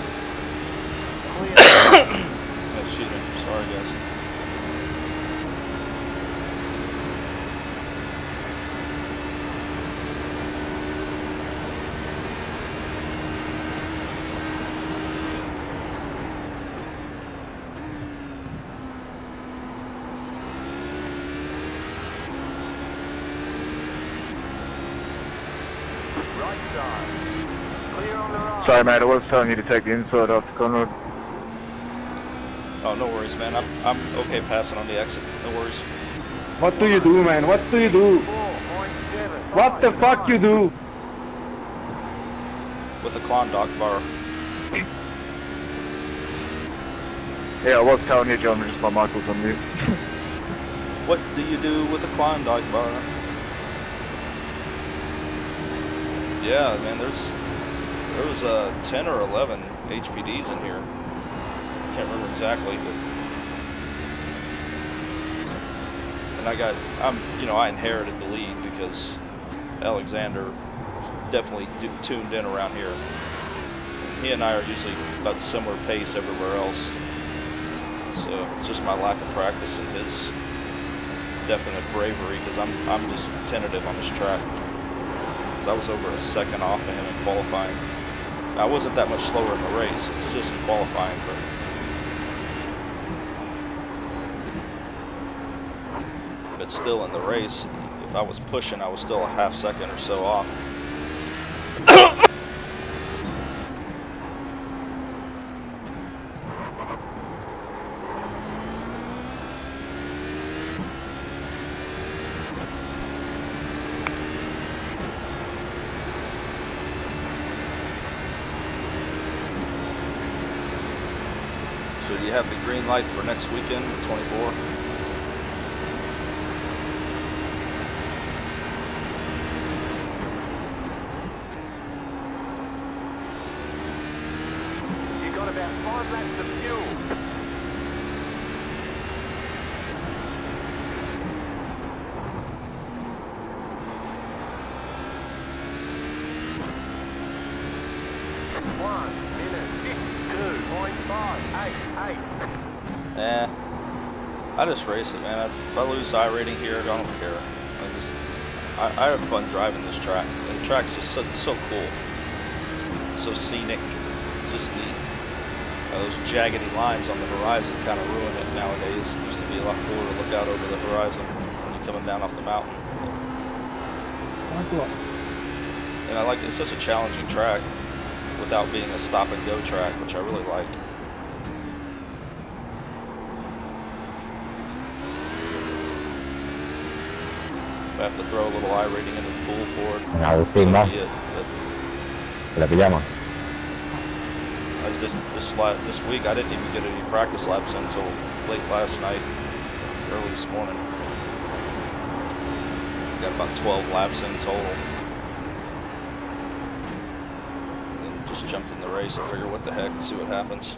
Clear. Oh, excuse me. Sorry, guys. Right side. Clear on the right. Sorry, mate, I was telling you to take the inside off the Conrad. Oh, no worries, man. I'm okay passing on the exit. No worries. What do you do, man? What do you do? 4.7. What the fuck you do? With a Klondike bar. Yeah, I was telling you, John, just my mic was on mute. What do you do with a Klondike bar? Yeah, man, there was 10 or 11 HPDs in here. Can't remember exactly, but and I inherited the lead because Alexander definitely tuned in around here. He and I are usually about similar pace everywhere else, so it's just my lack of practice and his definite bravery because I'm just tentative on this track. I was over a second off of him in qualifying. I wasn't that much slower in the race. It was just in qualifying, but still in the race, if I was pushing, I was still a half second or so off. So do you have the green light for next weekend, the 24? You got about 5 laps of fuel. I just race it, man. If I lose iRating here, I don't care. I have fun driving this track. The track's just so cool, so scenic, just neat. Those jaggedy lines on the horizon kind of ruin it nowadays. It used to be a lot cooler to look out over the horizon when you're coming down off the mountain. And I like it's such a challenging track without being a stop and go track, which I really like. If I have to throw a little iRating into the pool for it, so be it. La pillamos. This week I didn't even get any practice laps in until late last night, early this morning. Got about 12 laps in total. And just jumped in the race and figured what the heck and see what happens.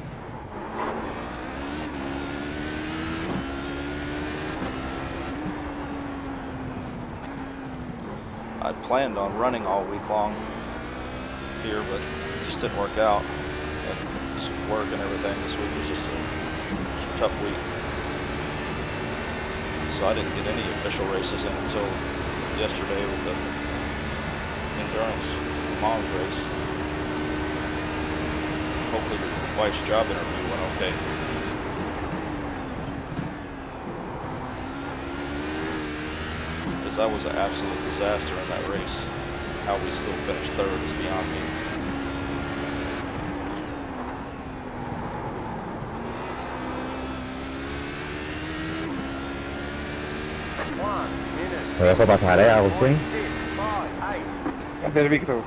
I planned on running all week long here, but it just didn't work out. Just work and everything this week was just a tough week. So I didn't get any official races in until yesterday with the endurance mom's race. Hopefully your wife's job interview went okay. Because that was an absolute disaster in that race. How we still finished third is beyond me. Lo dejo pasar, Agustín. Gracias, Víctor.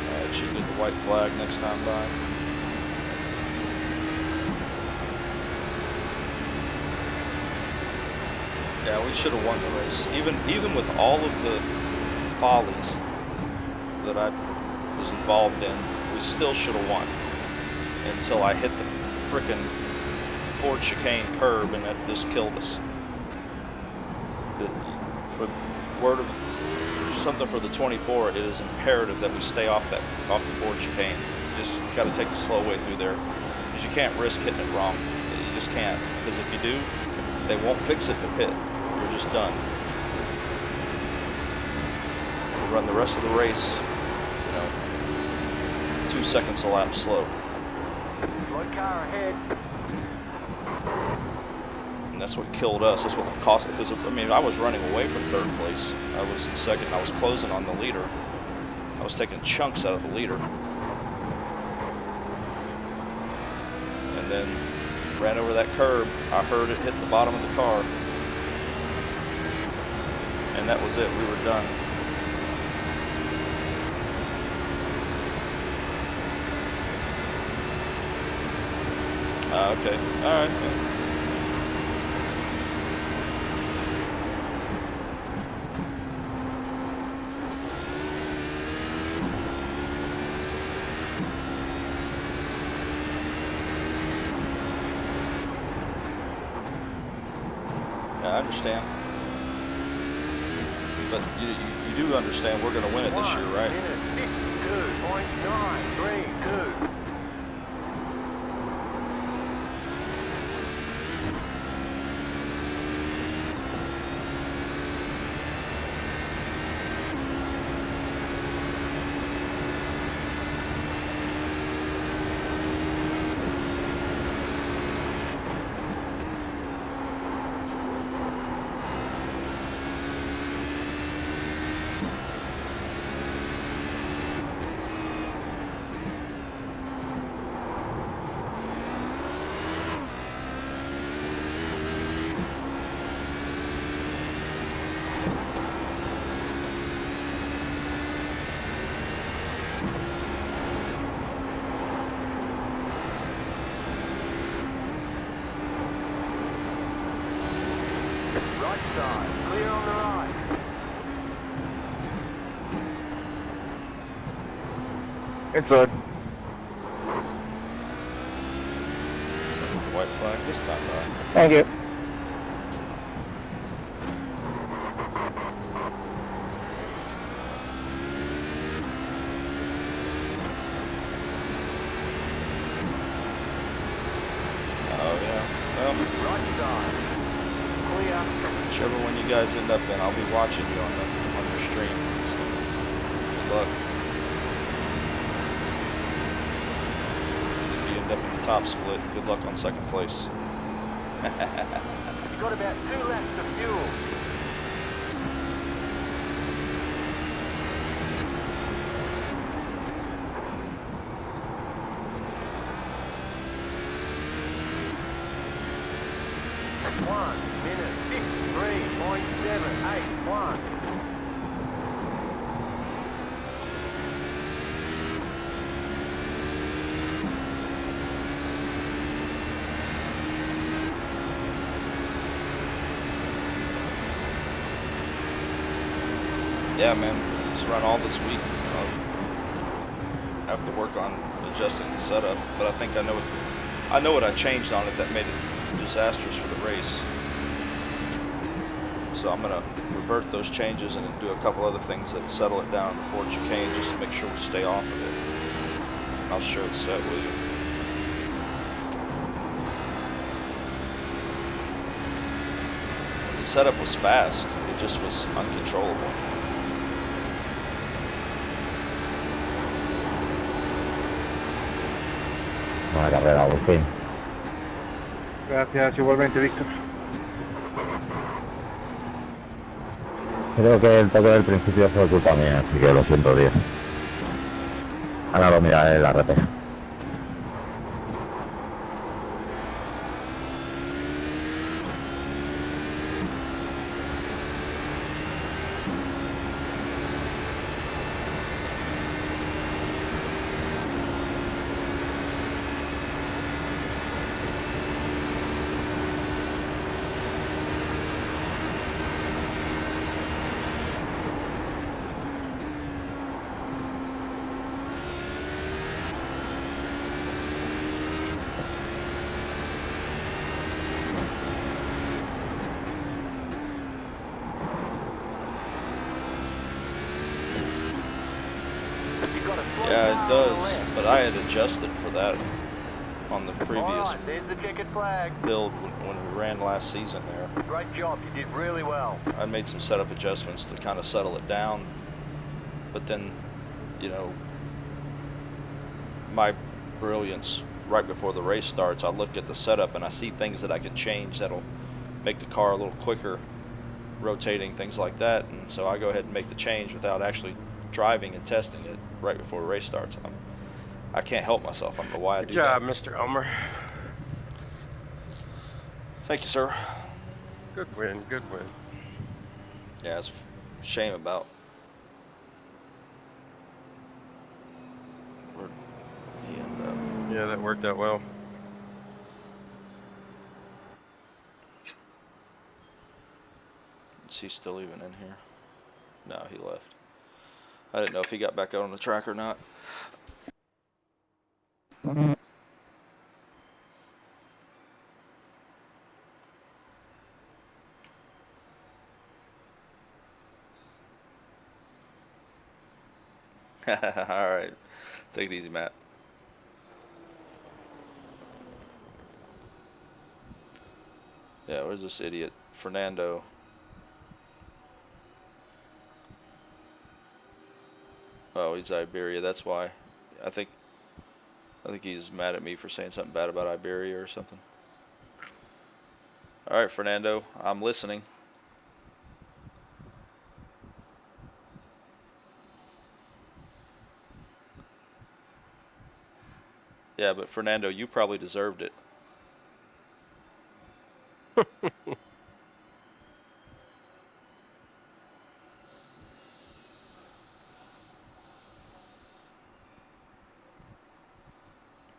Alright, should get the white flag next time by. Yeah, we should have won the race. Even with all of the follies that I was involved in, we still should have won. Until I hit the frickin' Ford chicane curb and that just killed us. For word of something for the 24, it is imperative that we stay off the forward chicane. You just got to take the slow way through there, because you can't risk hitting it wrong. You just can't, because if you do, they won't fix it in the pit. You're just done. We'll run the rest of the race, 2 seconds a lap slow. One car ahead. And that's what killed us. That's what cost it. Because I mean, I was running away from third place. I was in second. I was closing on the leader. I was taking chunks out of the leader. And then ran over that curb. I heard it hit the bottom of the car. And that was it. We were done. Okay. All right. I understand. But you do understand we're going to win it this year, right? 52.932. Right side, clear on the right. Inside. Set with the white flag this time, Ryan. Thank you. Oh yeah. Well, Right side, clear. whichever one you guys end up in, I'll be watching you on your stream. So, good luck. If you end up in the top split, good luck on second place. You got about 2 laps of fuel. One minute 53.781. Yeah, man, just run all this week. Have to work on adjusting the setup, but I think I know what I changed on it that made it disastrous for the race. So I'm gonna revert those changes and do a couple other things that settle it down before chicane, just to make sure we stay off of it. I'll share the set with you. The setup was fast; it just was uncontrollable. Buena carrera, Agustín. Gracias, igualmente, Víctor. Creo que el toque del principio fue culpa mía, así que lo siento, tío. Ahora lo miraré en la RP. Yeah, it does, but I had adjusted for that on the All previous right, there's the checkered flag. build when we ran last season there. Great job, you did really well. I made some setup adjustments to kind of settle it down, but then, you know, my brilliance right before the race starts, I look at the setup and I see things that I can change that'll make the car a little quicker, rotating, things like that, and so I go ahead and make the change without actually driving and testing it right before the race starts. I can't help myself. I don't know why I do that. Good job, Mr. Elmer. Thank you, sir. Good win, good win. Yeah, it's a shame about where he ended up. Yeah, that worked out well. Is he still even in here? No, he left. I didn't know if he got back out on the track or not. Alright. Take it easy, Matt. Yeah, where's this idiot? Fernando. Oh, he's Iberia, that's why. I think he's mad at me for saying something bad about Iberia or something. Alright, Fernando, I'm listening. Yeah, but Fernando, you probably deserved it.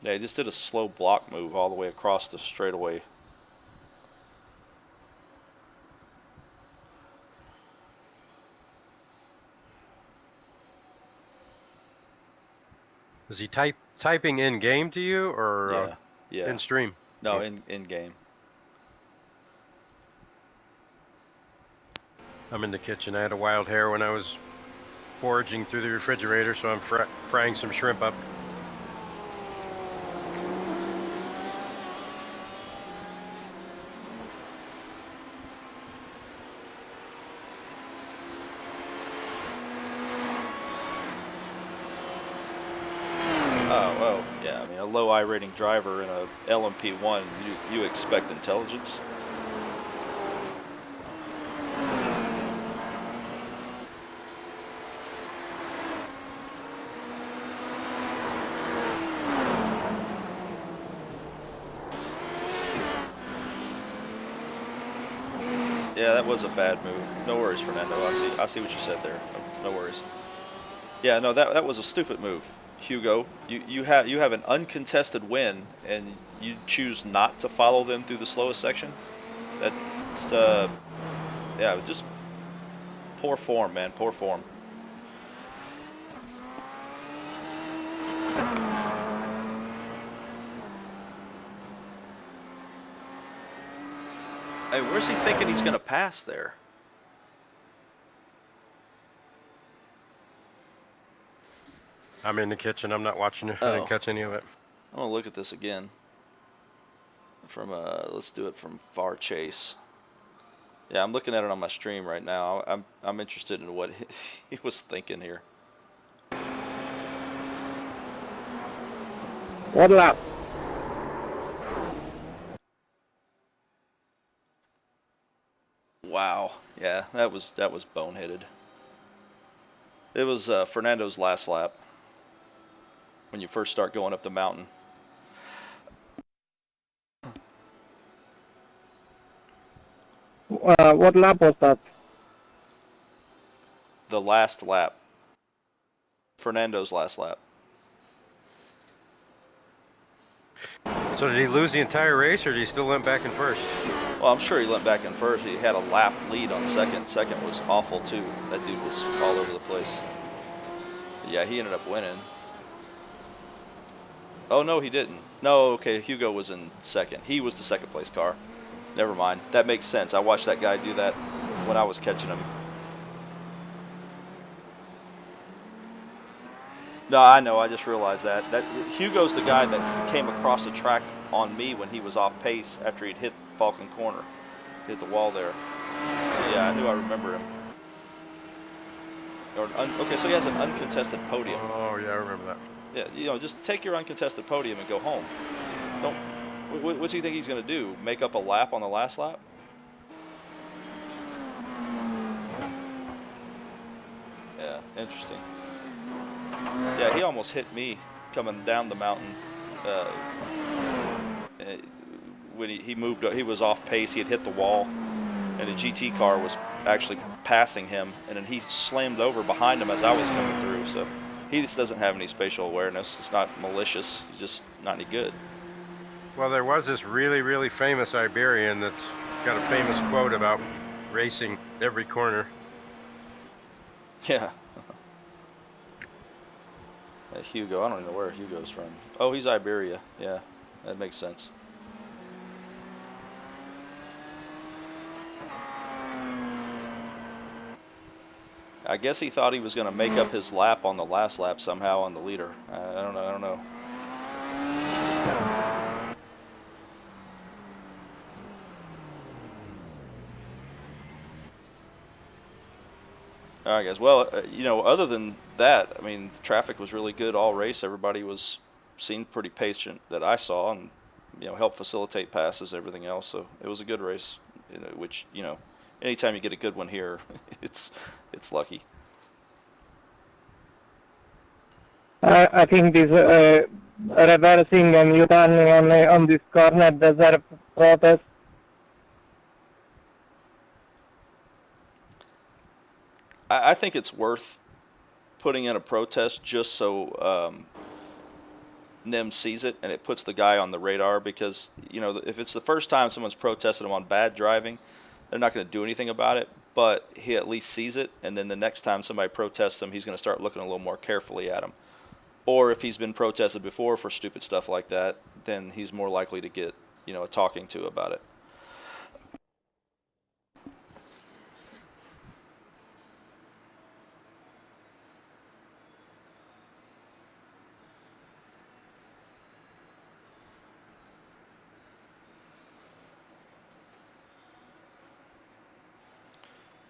Yeah, he just did a slow block move all the way across the straightaway. Is he typing in game to you or Yeah. in stream? No, Yeah. in game. I'm in the kitchen. I had a wild hair when I was foraging through the refrigerator, so I'm frying some shrimp up. Oh, well, yeah, I mean, a low I rating driver in a LMP1, you expect intelligence. Yeah, that was a bad move. No worries, Fernando. I see what you said there. No worries. Yeah, no, that was a stupid move, Hugo. You have an uncontested win, and you choose not to follow them through the slowest section. That's yeah, just poor form, man. Poor form. Hey, where's he thinking he's gonna pass there? I'm in the kitchen. I'm not watching it. I didn't catch any of it. I'm gonna look at this again. From let's do it from Far Chase. Yeah, I'm looking at it on my stream right now. I'm interested in what he was thinking here. What lap? Wow. Yeah, that was boneheaded. It was Fernando's last lap when you first start going up the mountain. What lap was that? The last lap. Fernando's last lap. So did he lose the entire race, or did he still went back in first? Well, I'm sure he went back in first. He had a lap lead on second. Second was awful, too. That dude was all over the place. But yeah, he ended up winning. Oh, no, he didn't. No, okay, Hugo was in second. He was the second place car. Never mind. That makes sense. I watched that guy do that when I was catching him. No, I know. I just realized that. Hugo's the guy that came across the track on me when he was off pace after he'd hit Falcon Corner, hit the wall there. So yeah, I knew I remembered him. Okay, so he has an uncontested podium. Oh yeah, I remember that. Yeah, you know, just take your uncontested podium and go home. Don't. What's he think he's going to do? Make up a lap on the last lap? Yeah, interesting. Yeah, he almost hit me coming down the mountain. When he moved, he was off pace. He had hit the wall, and a GT car was actually passing him, and then he slammed over behind him as I was coming through. So he just doesn't have any spatial awareness. It's not malicious. He's just not any good. Well, there was this really, really famous Iberian that's got a famous quote about racing every corner. Yeah. Hugo, I don't even know where Hugo's from. Oh, he's Iberia. Yeah, that makes sense. I guess he thought he was going to make up his lap on the last lap somehow on the leader. I don't know. All right, guys. Well, you know, other than that, I mean, the traffic was really good all race. Everybody seemed pretty patient that I saw, and you know, helped facilitate passes, everything else. So it was a good race. You know, which, you know, anytime you get a good one here, it's lucky. I think this reversing and U-turning on this corner deserve protest. I think it's worth putting in a protest just so NIM sees it and it puts the guy on the radar, because, you know, if it's the first time someone's protested him on bad driving, they're not going to do anything about it, but he at least sees it, and then the next time somebody protests him, he's going to start looking a little more carefully at him. Or if he's been protested before for stupid stuff like that, then he's more likely to get, you know, a talking to about it.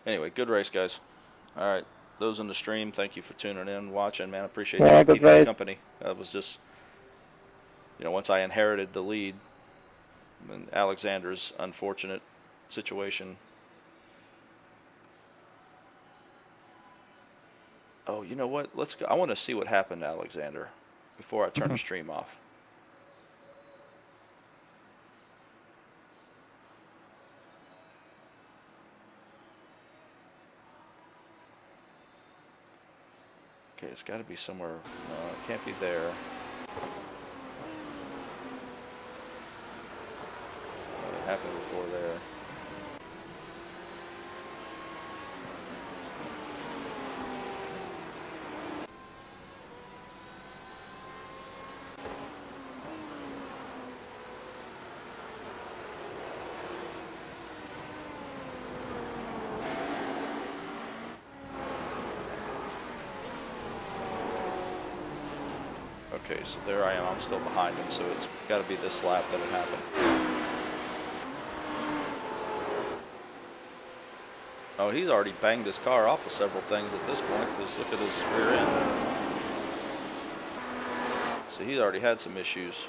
Anyway, good race, guys. All right, those in the stream, thank you for tuning in, watching, man. I appreciate you keeping me company. That was just, you know, once I inherited the lead, and Alexander's unfortunate situation. Oh, you know what? Let's go. I want to see what happened to Alexander before I turn the stream off. Okay, it's got to be somewhere. No, it can't be there. It happened before there. Okay, so there I am. I'm still behind him, so it's got to be this lap that it happened. Oh, he's already banged his car off of several things at this point, because look at his rear end. So he's already had some issues.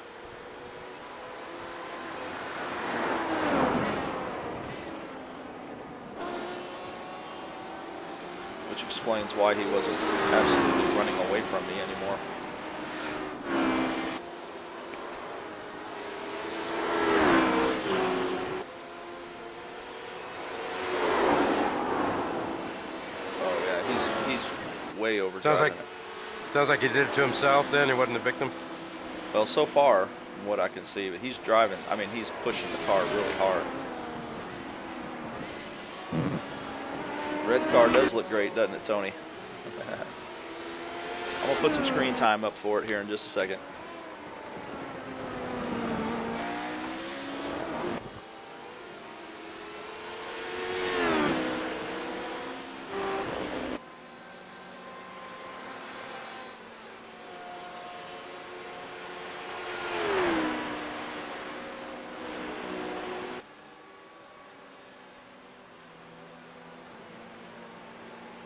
Which explains why he wasn't absolutely running away from me anymore. Way over. Sounds like he did it to himself then. He wasn't the victim. Well, so far, from what I can see, but he's driving. I mean, he's pushing the car really hard. Red car does look great, doesn't it, Tony? I'm gonna put some screen time up for it here in just a second.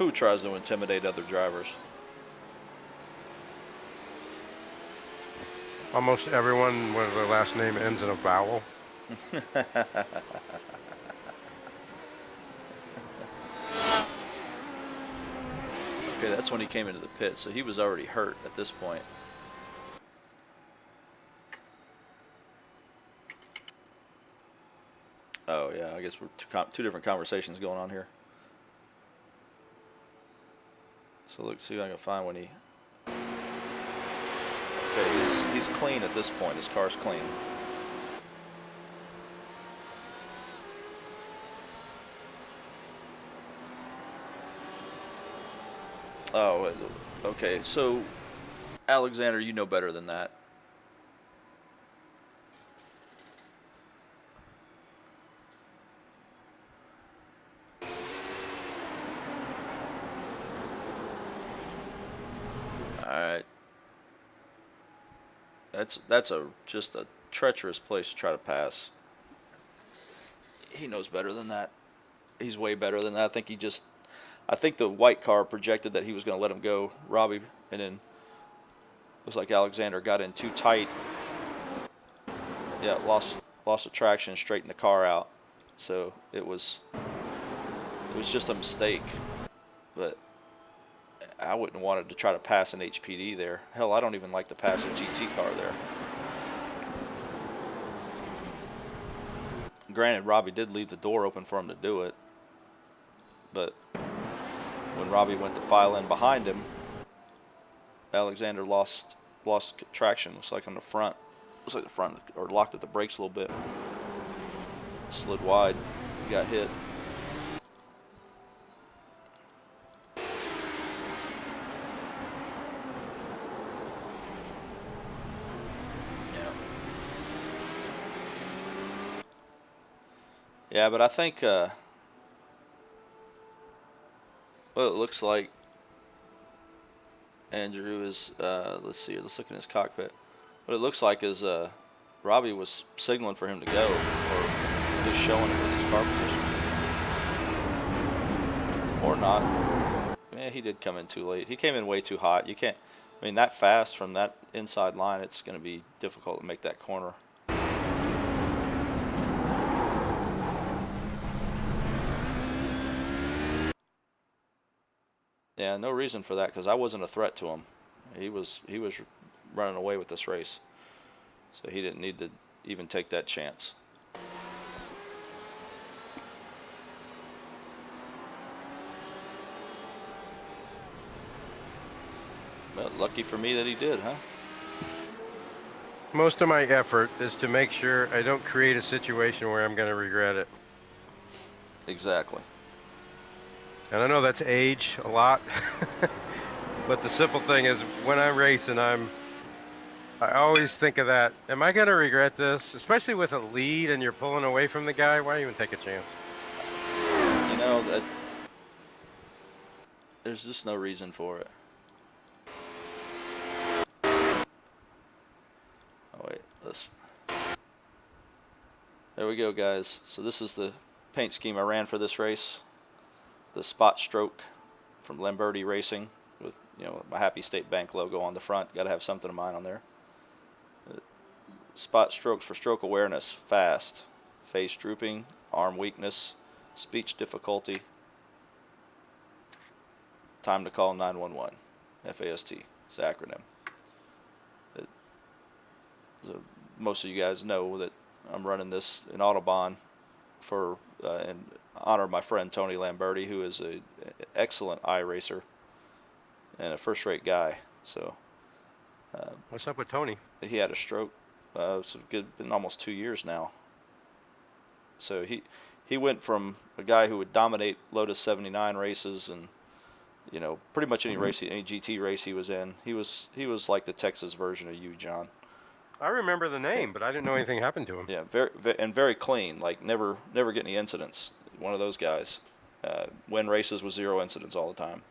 Who tries to intimidate other drivers? Almost everyone where their last name ends in a vowel. Okay, that's when he came into the pit, so he was already hurt at this point. Oh yeah, I guess we're two different conversations going on here. So look, see if I can find when he. Okay, he's clean at this point. His car's clean. Oh, okay. So, Alexander, you know better than that. All right. That's just a treacherous place to try to pass. He knows better than that. He's way better than that. I think the white car projected that he was going to let him go, Robbie, and then looks like Alexander got in too tight. Yeah, lost the traction, straightened the car out. So it was just a mistake. But I wouldn't have wanted to try to pass an HPD there. Hell, I don't even like to pass a GT car there. Granted, Robbie did leave the door open for him to do it, but when Robbie went to file in behind him, Alexander lost traction. Looks like on the front. Looks like the front, or locked at the brakes a little bit. Slid wide. Got hit. Yeah, but I think well, it looks like Andrew is let's see, let's look in his cockpit. What it looks like is Robbie was signaling for him to go, or just showing him with his car position, or not. Yeah, he did come in too late. He came in way too hot. You can't, I mean, that fast from that inside line, it's going to be difficult to make that corner. Yeah, no reason for that, because I wasn't a threat to him. He was running away with this race, so he didn't need to even take that chance. But lucky for me that he did, huh? Most of my effort is to make sure I don't create a situation where I'm going to regret it. Exactly. And I know that's age a lot, but the simple thing is when I'm racing, I always think of that. Am I going to regret this? Especially with a lead and you're pulling away from the guy, why even take a chance? You know, that there's just no reason for it. Oh wait, there we go, guys. So this is the paint scheme I ran for this race. The spot stroke from Lamberti Racing with, you know, my Happy State Bank logo on the front. Got to have something of mine on there. Spot strokes for stroke awareness: fast, face drooping, arm weakness, speech difficulty, time to call 911. FAST, it's the acronym. Most of you guys know that I'm running this in Autobahn for in honor of my friend Tony Lamberti, who is an excellent iRacer and a first-rate guy. So, What's up with Tony? he had a stroke. It's been almost 2 years now. So he went from a guy who would dominate Lotus 79 races and, you know, pretty much any race, any GT race he was in. He was like the Texas version of you, John. I remember the name, but I didn't know anything happened to him. Yeah, very clean. Like never get any incidents. One of those guys. Win races with 0 incidents all the time.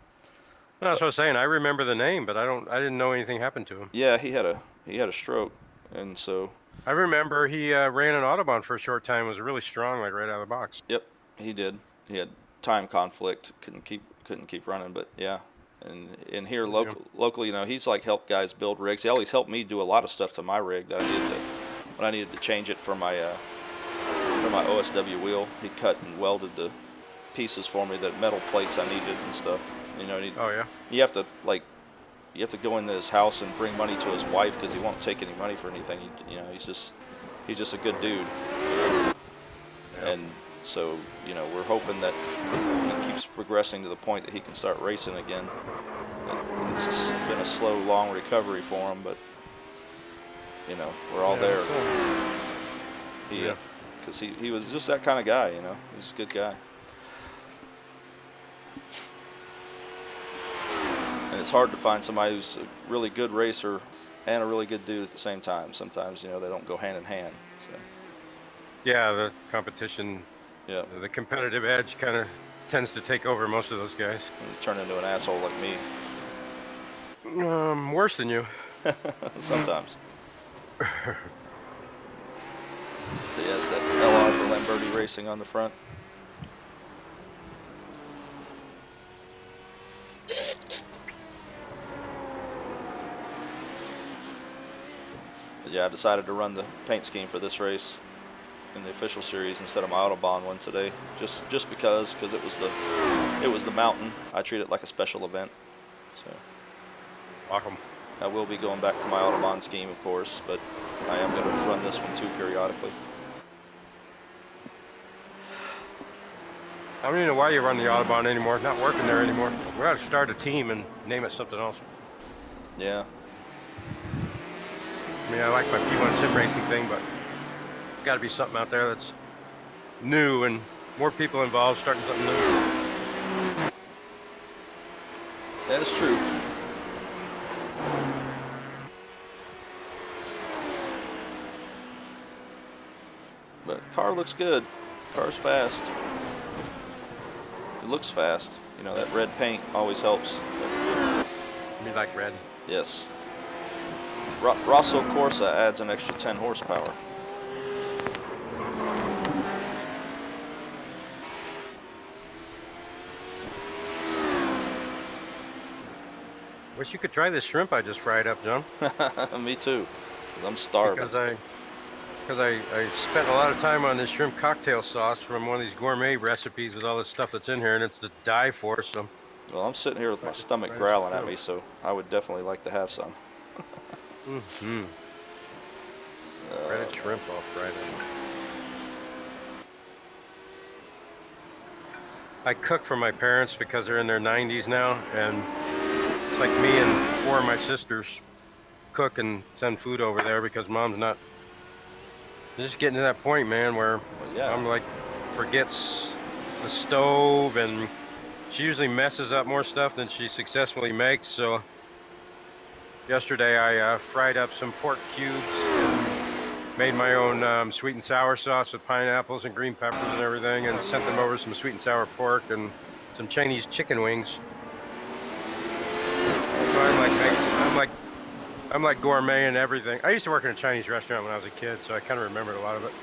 No, that's what I was saying. I remember the name, but I didn't know anything happened to him. Yeah, he had a stroke, and so. I remember he ran an Autobahn for a short time. Was really strong, like right out of the box. Yep, he did. He had time conflict. Couldn't couldn't keep running. But yeah, and here locally, you know, he's like helped guys build rigs. He always helped me do a lot of stuff to my rig that I needed to, when I needed to change it for my OSW wheel. He cut and welded the pieces for me, the metal plates I needed and stuff. You know, Oh yeah. you have to go into his house and bring money to his wife because he won't take any money for anything. You know, he's just a good dude. And so, you know, we're hoping that he keeps progressing to the point that he can start racing again. It's been a slow, long recovery for him, but you know, we're all there. Because he was just that kind of guy, you know. He's a good guy. And it's hard to find somebody who's a really good racer and a really good dude at the same time. Sometimes, you know, they don't go hand in hand. So. Yeah, the competition, yeah, the competitive edge kind of tends to take over most of those guys. And you turn into an asshole like me. Worse than you. Sometimes. Yes, that LR for Lamberti Racing on the front. But yeah, I decided to run the paint scheme for this race in the official series instead of my Autobahn one today, just because it was the mountain. I treat it like a special event. So. Awesome. I will be going back to my Autobahn scheme, of course, but I am going to run this one too periodically. I don't even know why you run the Autobahn anymore. It's not working there anymore. We got to start a team and name it something else. Yeah. I mean, I like my P1 sim racing thing, but there's got to be something out there that's new and more people involved, starting something new. That is true. But car looks good. Car's fast. It looks fast. You know, that red paint always helps. You like red? Yes. Rosso Corsa adds an extra 10 horsepower. Wish you could try this shrimp I just fried up, John. Me too. I'm starving. Because I spent a lot of time on this shrimp cocktail sauce from one of these gourmet recipes with all this stuff that's in here, and it's to die for. So. Well, I'm sitting here with my stomach growling at me, so I would definitely like to have some. Mm-hmm. Breaded shrimp all fried up. I cook for my parents because they're in their 90s now, and it's like me and 4 of my sisters cook and send food over there because mom's not. Just getting to that point, man, where I'm like forgets the stove, and she usually messes up more stuff than she successfully makes. So yesterday I fried up some pork cubes and made my own sweet and sour sauce with pineapples and green peppers and everything, and sent them over some sweet and sour pork and some Chinese chicken wings. So I'm like gourmet and everything. I used to work in a Chinese restaurant when I was a kid, so I kind of remembered a lot of it.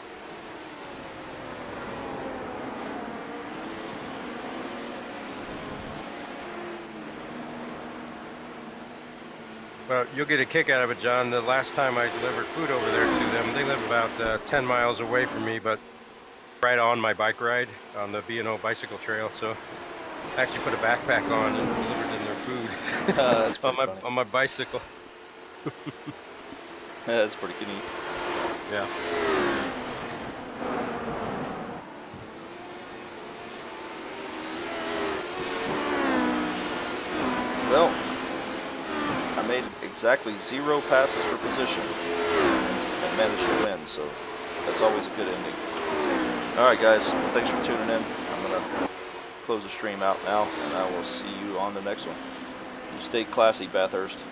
Well, you'll get a kick out of it, John. The last time I delivered food over there to them, they live about 10 miles away from me, but right on my bike ride on the B&O bicycle trail. So I actually put a backpack on and delivered them their food That's pretty funny. on my bicycle. That's pretty neat. Yeah. Well, I made exactly 0 passes for position and managed to win, so that's always a good ending. Alright guys, thanks for tuning in. I'm going to close the stream out now, and I will see you on the next one. You stay classy, Bathurst.